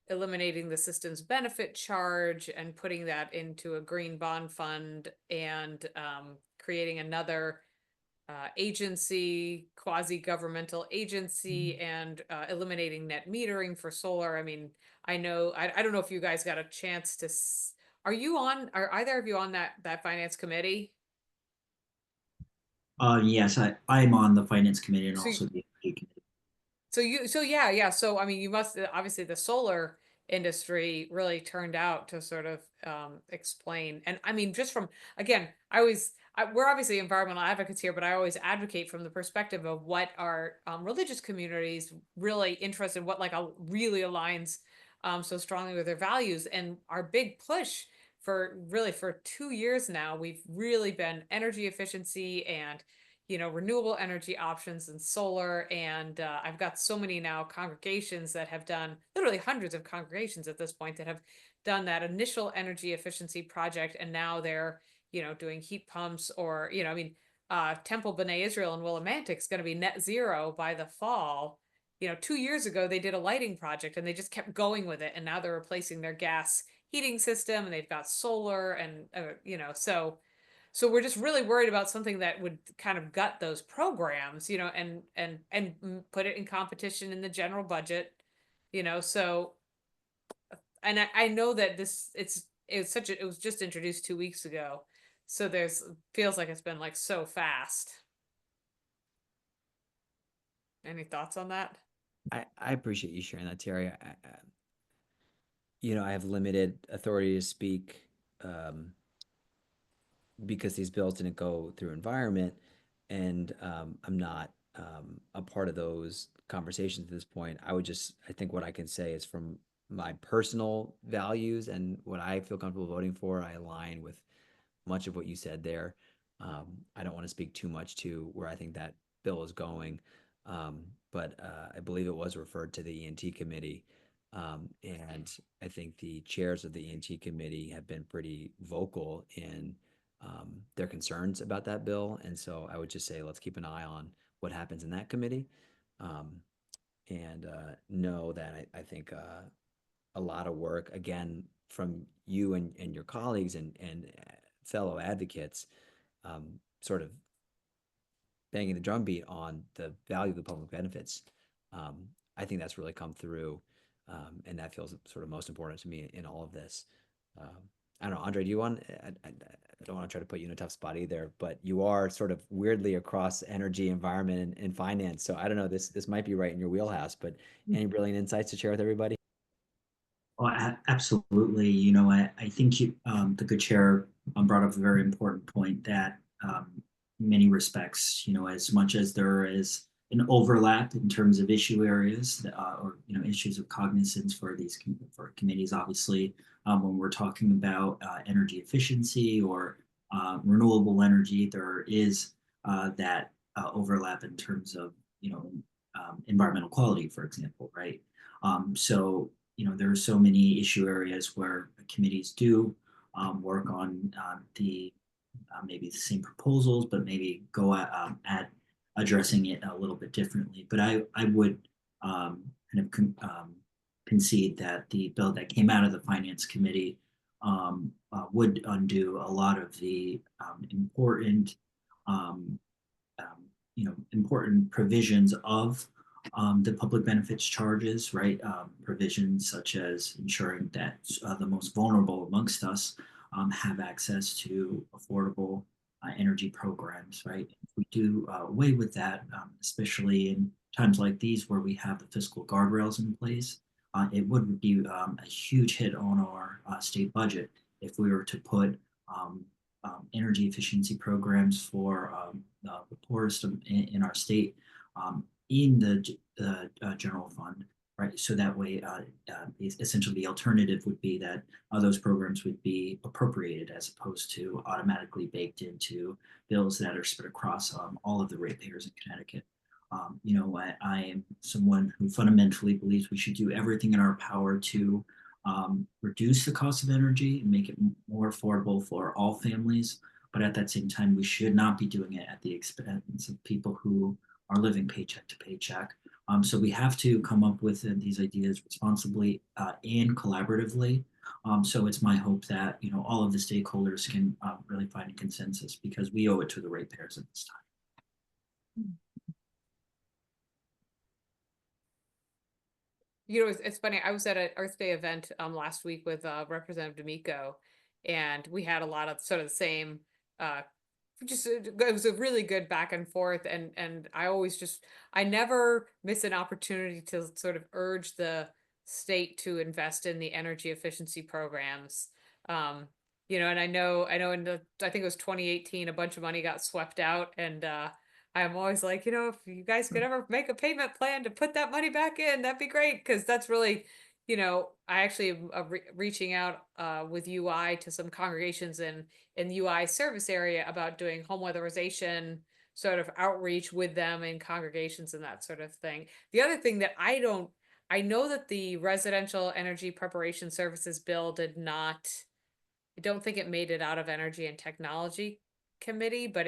eliminating the system's benefit charge and putting that into a green bond fund, and creating another agency, quasi-governmental agency, and eliminating net metering for solar. I mean, I don't know if you guys got a chance to, are either of you on that finance committee? Yes, I'm on the Finance Committee and So also the Energy Committee. yeah. So I mean, you must, obviously the solar industry really turned out to sort of explain. And I mean, just from, again, we're obviously environmental advocates here, but I always advocate from the perspective of what our religious communities really interested in, what really aligns so strongly with their values. And our big push for 2 years now, we've really been energy efficiency and renewable energy options and solar. And I've got so many now congregations that have done, literally hundreds of congregations at this point, that have done that initial energy efficiency project. And now they're, doing heat pumps, or, Temple B'nai Israel in Willimantic is going to be net zero by the fall. 2 years ago, they did a lighting project and they just kept going with it. And now they're replacing their gas heating system, and they've got solar, and, so we're just really worried about something that would kind of gut those programs, and put it in competition in the general budget, so, and I know that it was just introduced 2 weeks ago. So feels like it's been like so fast. Any thoughts on that? I appreciate you sharing that, Terry. I have limited authority to speak because these bills didn't go through environment, and I'm not a part of those conversations at this point. I think what I can say is, from my personal values and what I feel comfortable voting for, I align with much of what you said there. I don't want to speak too much to where I think that bill is going, but I believe it was referred to the E&T committee. And I think the chairs of the E&T committee have been pretty vocal in their concerns about that bill. And so I would just say, let's keep an eye on what happens in that committee. And know that I think a lot of work, again, from you and your colleagues and fellow advocates, sort of banging the drumbeat on the value of the public benefits. I think that's really come through, and that feels sort of most important to me in all of this. I don't know, Aundre, do you want, I don't want to try to put you in a tough spot either, but you are sort of weirdly across energy, environment, and finance. So I don't know, this might be right in your wheelhouse, but any brilliant insights to share with everybody? Well, absolutely. I think the good chair brought up a very important point that in many respects, as much as there is an overlap in terms of issue areas or issues of cognizance for these for committees, obviously, when we're talking about energy efficiency or renewable energy, there is that overlap in terms of environmental quality, for example, right? So there are so many issue areas where committees do work on the maybe the same proposals, but maybe go at addressing it a little bit differently. But I would kind of concede that the bill that came out of the Finance Committee would undo a lot of the important important provisions of the public benefits charges, right? Provisions such as ensuring that the most vulnerable amongst us have access to affordable energy programs, right? If we do away with that, especially in times like these where we have the fiscal guardrails in place, it would be a huge hit on our state budget if we were to put energy efficiency programs for the poorest in our state in the general fund, right? So that way, essentially the alternative would be that those programs would be appropriated as opposed to automatically baked into bills that are spread across all of the ratepayers in Connecticut. I am someone who fundamentally believes we should do everything in our power to reduce the cost of energy and make it more affordable for all families. But at that same time, we should not be doing it at the expense of people who are living paycheck to paycheck. So we have to come up with these ideas responsibly and collaboratively. So it's my hope that all of the stakeholders can really find a consensus because we owe it to the ratepayers at this time. It's funny. I was at an Earth Day event last week with Representative D'Amico, and we had a lot of sort of the same. It was a really good back and forth, and I never miss an opportunity to sort of urge the state to invest in the energy efficiency programs. And I know I think it was 2018, a bunch of money got swept out, and I'm always like, if you guys could ever make a payment plan to put that money back in, that'd be great. Cause that's really, I actually am reaching out with UI to some congregations in the UI service area about doing home weatherization sort of outreach with them in congregations and that sort of thing. The other thing that I know that the residential energy preparation services bill did not, I don't think it made it out of Energy and Technology Committee, but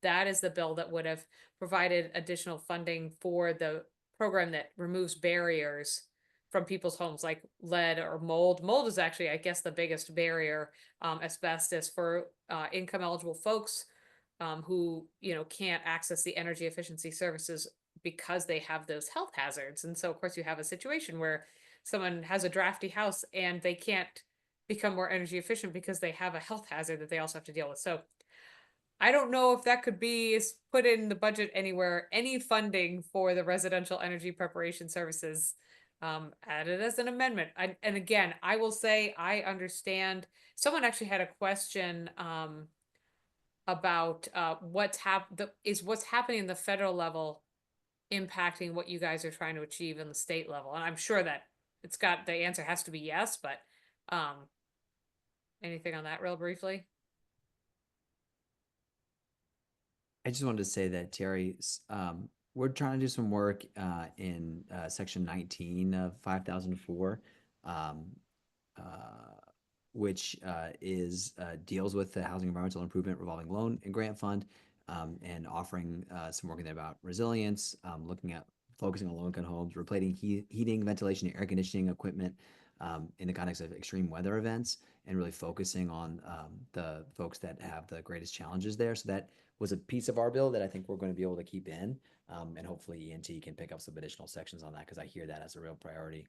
that is the bill that would have provided additional funding for the program that removes barriers from people's homes, like lead or mold. Mold is actually, I guess, the biggest barrier. Asbestos for income eligible folks who can't access the energy efficiency services because they have those health hazards. And so, of course, you have a situation where someone has a drafty house and they can't become more energy efficient because they have a health hazard that they also have to deal with. So I don't know if that could be put in the budget anywhere, any funding for the residential energy preparation services added as an amendment. And again, I will say I understand. Someone actually had a question about what's happening in the federal level impacting what you guys are trying to achieve in the state level. And I'm sure that the answer has to be yes, but anything on that real briefly? I just wanted to say that Terry, we're trying to do some work in section 19 of 5004, uh, which deals with the Housing Environmental Improvement Revolving Loan and Grant Fund, and offering some work in there about resilience, looking at focusing on low-income homes, replacing heating, ventilation, and air conditioning equipment in the context of extreme weather events, and really focusing on the folks that have the greatest challenges there. So that was a piece of our bill that I think we're going to be able to keep in, and hopefully ENT can pick up some additional sections on that because I hear that as a real priority.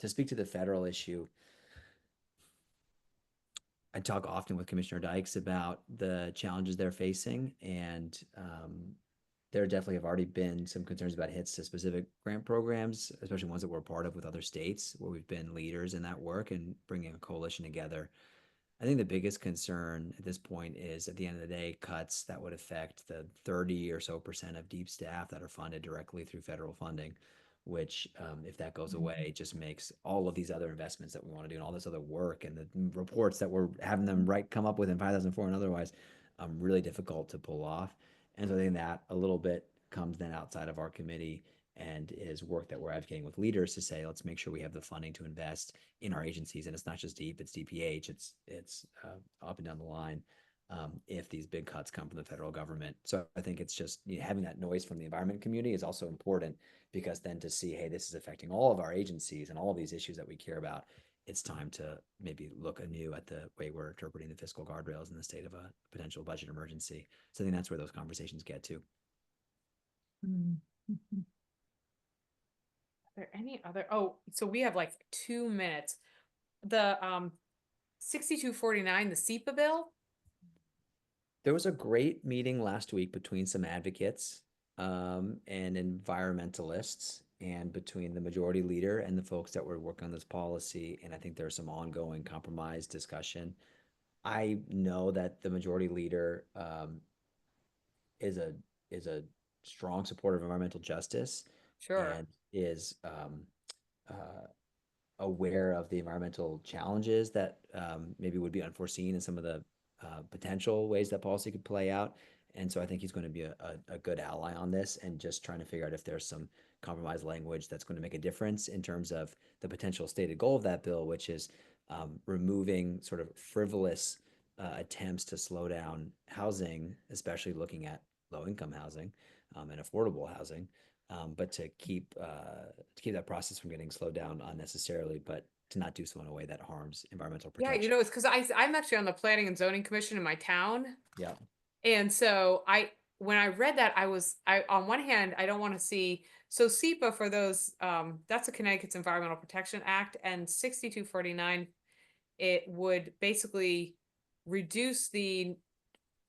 To speak to the federal issue, I talk often with Commissioner Dykes about the challenges they're facing, and there definitely have already been some concerns about hits to specific grant programs, especially ones that we're part of with other states where we've been leaders in that work and bringing a coalition together. I think the biggest concern at this point is at the end of the day, cuts that would affect the 30 or so % of deep staff that are funded directly through federal funding, which, if that goes away, just makes all of these other investments that we want to do and all this other work and the reports that we're having them come up with in 5004 and otherwise, really difficult to pull off. And so I think that a little bit comes then outside of our committee and is work that we're advocating with leaders to say, let's make sure we have the funding to invest in our agencies. And it's not just DEEP, it's DPH, it's up and down the line if these big cuts come from the federal government. So I think it's just having that noise from the environment community is also important because then to see, hey, this is affecting all of our agencies and all of these issues that we care about it's time to maybe look anew at the way we're interpreting the fiscal guardrails in the state of a potential budget emergency. So I think that's where those conversations get to. Mhm. Are there any other, oh, so we have like 2 minutes. The 6249, the SEPA bill? There was a great meeting last week between some advocates and environmentalists, and between the majority leader and the folks that were working on this policy. And I think there's some ongoing compromise discussion. I know that the majority leader is a strong supporter of environmental justice Sure. and is uh, aware of the environmental challenges that maybe would be unforeseen in some of the potential ways that policy could play out. And so I think he's going to be a good ally on this, and just trying to figure out if there's some compromise language that's going to make a difference in terms of the potential stated goal of that bill, which is removing sort of frivolous attempts to slow down housing, especially looking at low income housing and affordable housing, but to keep that process from getting slowed down unnecessarily, but to not do so in a way that harms environmental Yeah, protection. it's because I'm actually on the planning and zoning commission in my town. Yeah. And so when I read that, I on one hand, I don't want to see, so SEPA for those, that's a Connecticut's Environmental Protection Act, and 6249, it would basically reduce the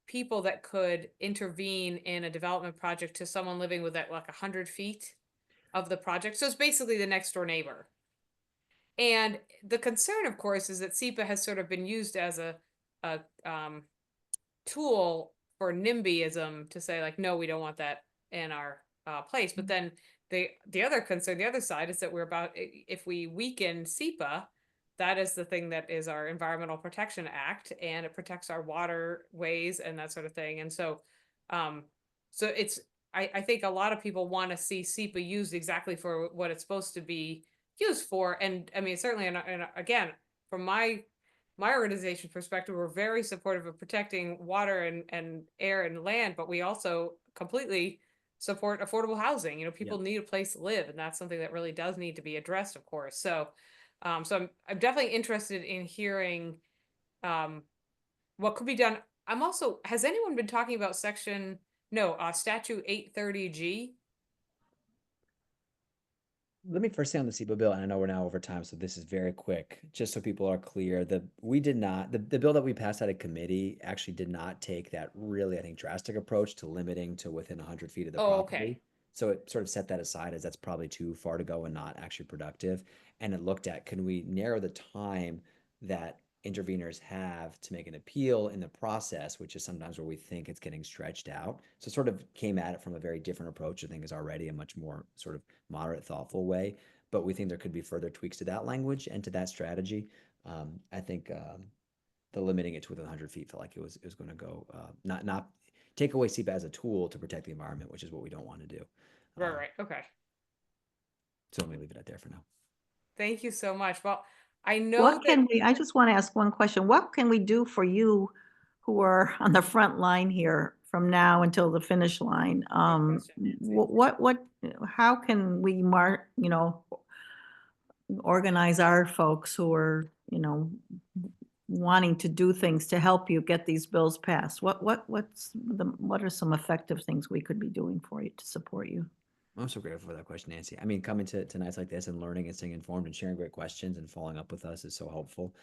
people that could intervene in a development project to someone living within like 100 feet of the project. So it's basically the next door neighbor. And the concern, of course, is that SEPA has sort of been used as a tool for NIMBYism to say like, no, we don't want that in our place. But then the other concern, the other side, is that if we weaken SEPA, that is the thing that is our Environmental Protection Act, and it protects our waterways and that sort of thing. And so, so I think a lot of people want to see SEPA used exactly for what it's supposed to be used for. And I mean, certainly, and again, from my organization's perspective, we're very supportive of protecting water and air and land, but we also completely support affordable housing. People need a place to live, and that's something that really does need to be addressed, of course. So, I'm definitely interested in hearing what could be done. Has anyone been talking about statute 830G? Let me first say on the SEPA bill, and I know we're now over time, so this is very quick, just so people are clear. The bill that we passed out of committee actually did not take that really, I think, drastic approach to limiting to within 100 feet of the Oh, property. okay. So it sort of set that aside as that's probably too far to go and not actually productive. And it looked at, can we narrow the time that interveners have to make an appeal in the process, which is sometimes where we think it's getting stretched out. So sort of came at it from a very different approach. I think is already a much more sort of moderate, thoughtful way. But we think there could be further tweaks to that language and to that strategy. I think the limiting it to within 100 feet felt like it was going to go not take away SEPA as a tool to protect the environment, which is what we don't want to do. Right. Okay. So let me leave it at there for now. Thank you so much. Well, I know that. I just want to ask one question. What can we do for you who are on the front line here from now until the finish line? question, Nancy. How can we organize our folks who are, wanting to do things to help you get these bills passed? What are some effective things we could be doing for you to support you? I'm so grateful for that question, Nancy. I mean, coming to nights like this and learning and staying informed and sharing great questions and following up with us is so helpful.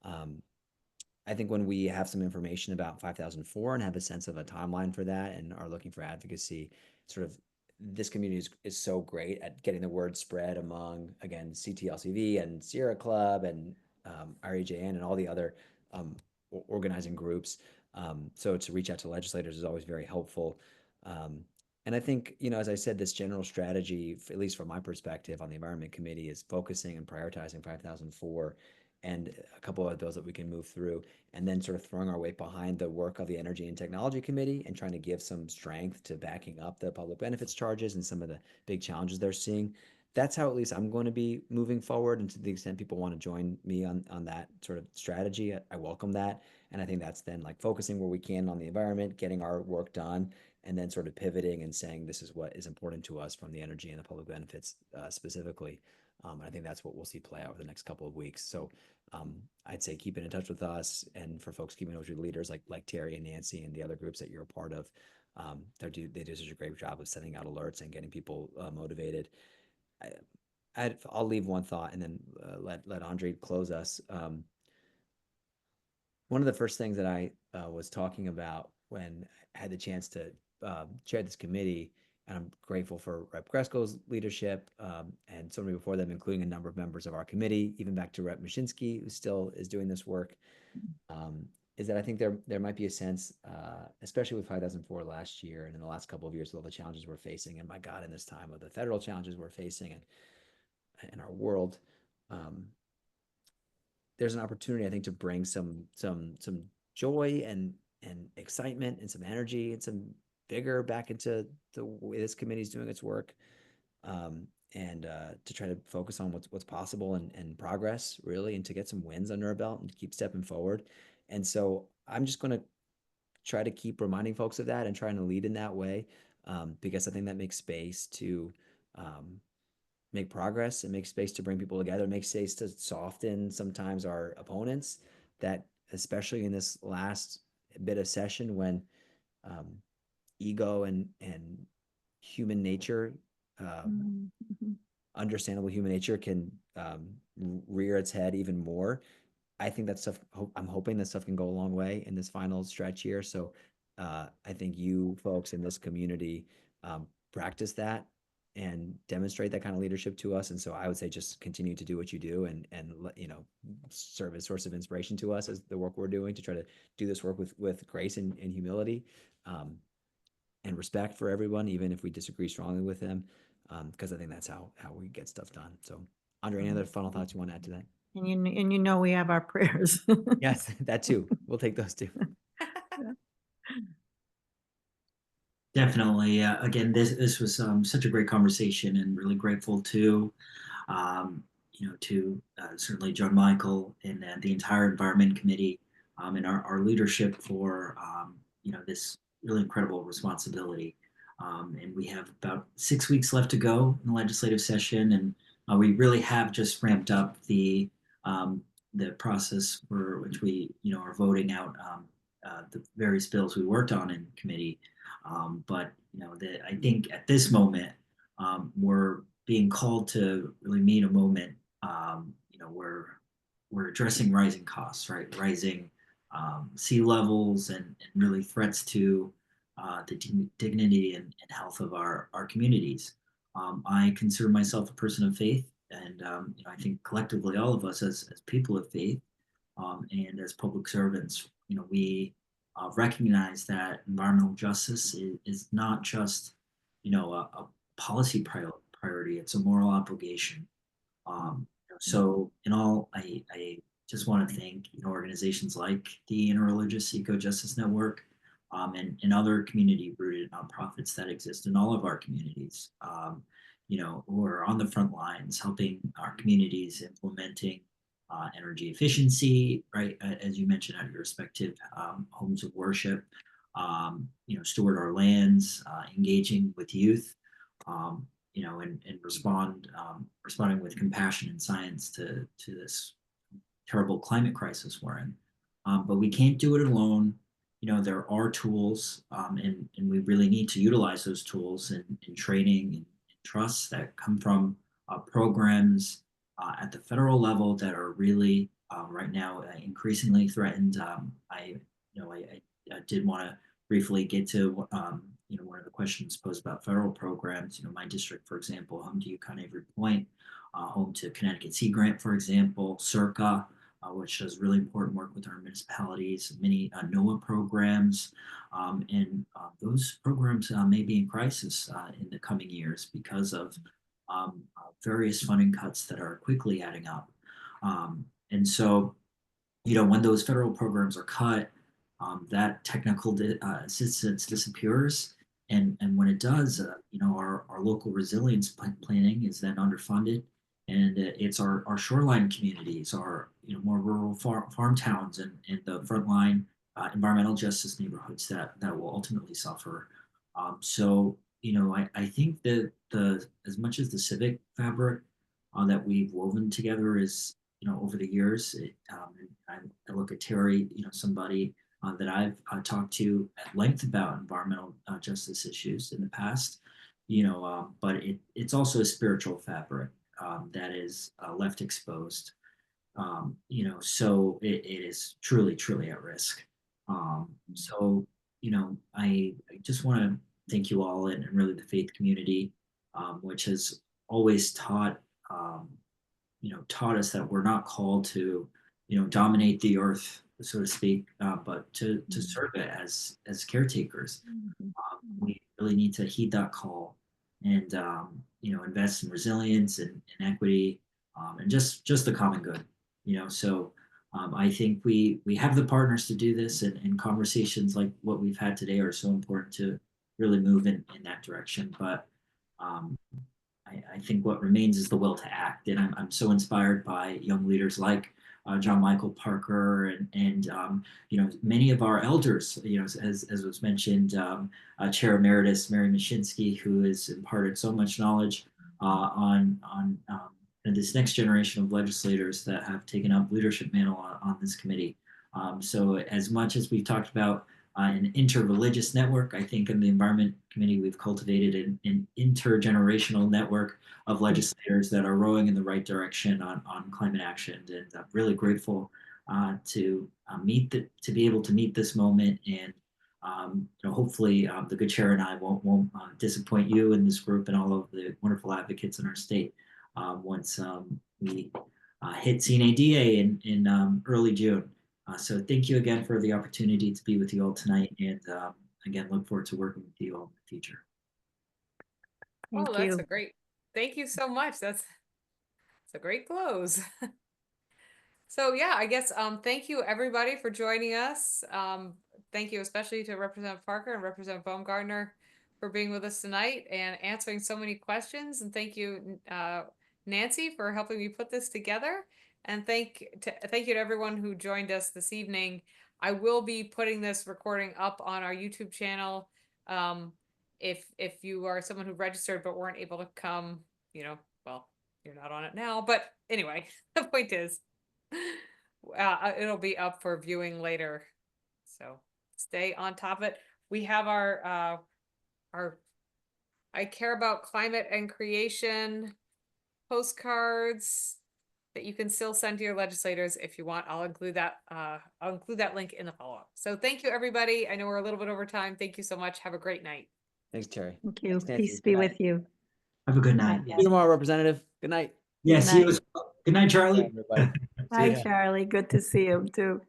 I think when we have some information about 5004 and have a sense of a timeline for that and are looking for advocacy, sort of this community is so great at getting the word spread among, again, CTLCV and Sierra Club and REJN and all the other organizing groups. So to reach out to legislators is always very helpful. And I think, as I said, this general strategy, at least from my perspective on the Environment Committee, is focusing and prioritizing 5004 and a couple of bills that we can move through, and then sort of throwing our weight behind the work of the Energy and Technology Committee and trying to give some strength to backing up the public benefits charges and some of the big challenges they're seeing. That's how at least I'm going to be moving forward. And to the extent people want to join me on that sort of strategy, I welcome that. And I think that's then like focusing where we can on the environment, getting our work done, and then sort of pivoting and saying this is what is important to us from the energy and the public benefits specifically. And I think that's what we'll see play out over the next couple of weeks. So I'd say keeping in touch with us, and for folks keeping in touch with leaders like Terry and Nancy and the other groups that you're a part of. They do such a great job of sending out alerts and getting people motivated. I'll leave one thought and then let Aundre close us. One of the first things that I was talking about when I had the chance to chair this committee, and I'm grateful for Rep. Gresko's leadership and so many before them, including a number of members of our committee, even back to Rep. Mashinsky, who still is doing this work, is that I think there might be a sense, especially with 5004 last year and in the last couple of years with all the challenges we're facing, and my God, in this time of the federal challenges we're facing and in our world, there's an opportunity, I think, to bring some joy and excitement and some energy and some vigor back into the way this committee is doing its work, and to try to focus on what's possible and progress, really, and to get some wins under our belt and keep stepping forward. And so I'm just going to try to keep reminding folks of that and trying to lead in that way, because I think that makes space to make progress and make space to bring people together, make space to soften sometimes our opponents, that especially in this last bit of session when ego and human nature, understandable human nature can rear its head even more. I think that stuff, I'm hoping that stuff can go a long way in this final stretch here. So I think you folks in this community practice that and demonstrate that kind of leadership to us. And so I would say just continue to do what you do and serve as a source of inspiration to us as the work we're doing to try to do this work with grace and humility, and respect for everyone, even if we disagree strongly with them, because I think that's how we get stuff done. So Aundre, any other final thoughts you want to add to that? And we have our prayers. Yes, that too. We'll take those too. Definitely. Again, this was such a great conversation, and really grateful to certainly John Michael and the entire Environment Committee, and our leadership for this really incredible responsibility. And we have about 6 weeks left to go in the legislative session, and we really have just ramped up the process for which we are voting out the various bills we worked on in committee. But I think at this moment we're being called to really meet a moment where we're addressing rising costs, right? Rising sea levels and really threats to the dignity and health of our communities. I consider myself a person of faith, and I think collectively all of us as people of faith and as public servants, we recognize that environmental justice is not just a policy priority; it's a moral obligation. So in all, I just want to thank organizations like the Interreligious Eco Justice Network, and other community-rooted nonprofits that exist in all of our communities, who are on the front lines helping our communities implementing energy efficiency, right? As you mentioned, at your respective homes of worship, steward our lands, engaging with youth, and responding with compassion and science to this terrible climate crisis we're in. But we can't do it alone. There are tools, and we really need to utilize those tools in training and trusts that come from programs at the federal level that are really right now increasingly threatened. I did want to briefly get to one of the questions posed about federal programs. My district, for example, home to Yukon Avery Point, home to Connecticut Sea Grant, for example, CIRCA, which does really important work with our municipalities, many NOAA programs, and those programs may be in crisis in the coming years because of various funding cuts that are quickly adding up. And so, when those federal programs are cut, that technical assistance disappears. And when it does, our local resilience planning is then underfunded. And it's our shoreline communities, our more rural farm towns, and the frontline environmental justice neighborhoods that will ultimately suffer. So I think that as much as the civic fabric that we've woven together is, over the years. I look at Terry, somebody that I've talked to at length about environmental justice issues in the past, but it's also a spiritual fabric that is left exposed. So it is truly, truly at risk. So, I just want to thank you all and really the faith community, which has always um, taught us that we're not called to, dominate the earth, so to speak, but to serve it as caretakers. We really need to heed that call and, invest in resilience and equity, and just the common good. So I think we have the partners to do this, and conversations like what we've had today are so important to really move in that direction. But um, I think what remains is the will to act, and I'm so inspired by young leaders like John Michael Parker and many of our elders. As was mentioned, Chair Emeritus Mary Mashinsky, who has imparted so much knowledge on this next generation of legislators that have taken up leadership mantle on this committee. So as much as we've talked about an interreligious network, I think in the Environment Committee we've cultivated an intergenerational network of legislators that are rowing in the right direction on climate action. And I'm really grateful to be able to meet this moment, and hopefully the good chair and I won't disappoint you in this group and all of the wonderful advocates in our state once we hit CNADA in early June. So thank you again for the opportunity to be with you all tonight, and again, look forward to working with you all in the future. Oh, Thank that's you. a great, thank you so much. It's a great close. So yeah, I guess, thank you everybody for joining us. Thank you especially to Representative Parker and Representative Bumgardner for being with us tonight and answering so many questions. And thank you, Nancy, for helping me put this together. And thank you to everyone who joined us this evening. I will be putting this recording up on our YouTube channel. If you are someone who registered but weren't able to come, well, you're not on it now. But anyway, the point is, it'll be up for viewing later. So stay on top of it. We have our I Care About Climate and Creation postcards that you can still send to your legislators if you want. I'll include that link in the follow-up. So thank you, everybody. I know we're a little bit over time. Thank you so much. Have a great night. Thanks, Terry. Thank you. Thanks, Nancy. Peace be Good night. with you. Have a good night. See you tomorrow, Representative. Good night. Yes, Good you night. as well. Good night, Charlie. Bye, everybody. See Hi, ya. Charlie. Good to see you too.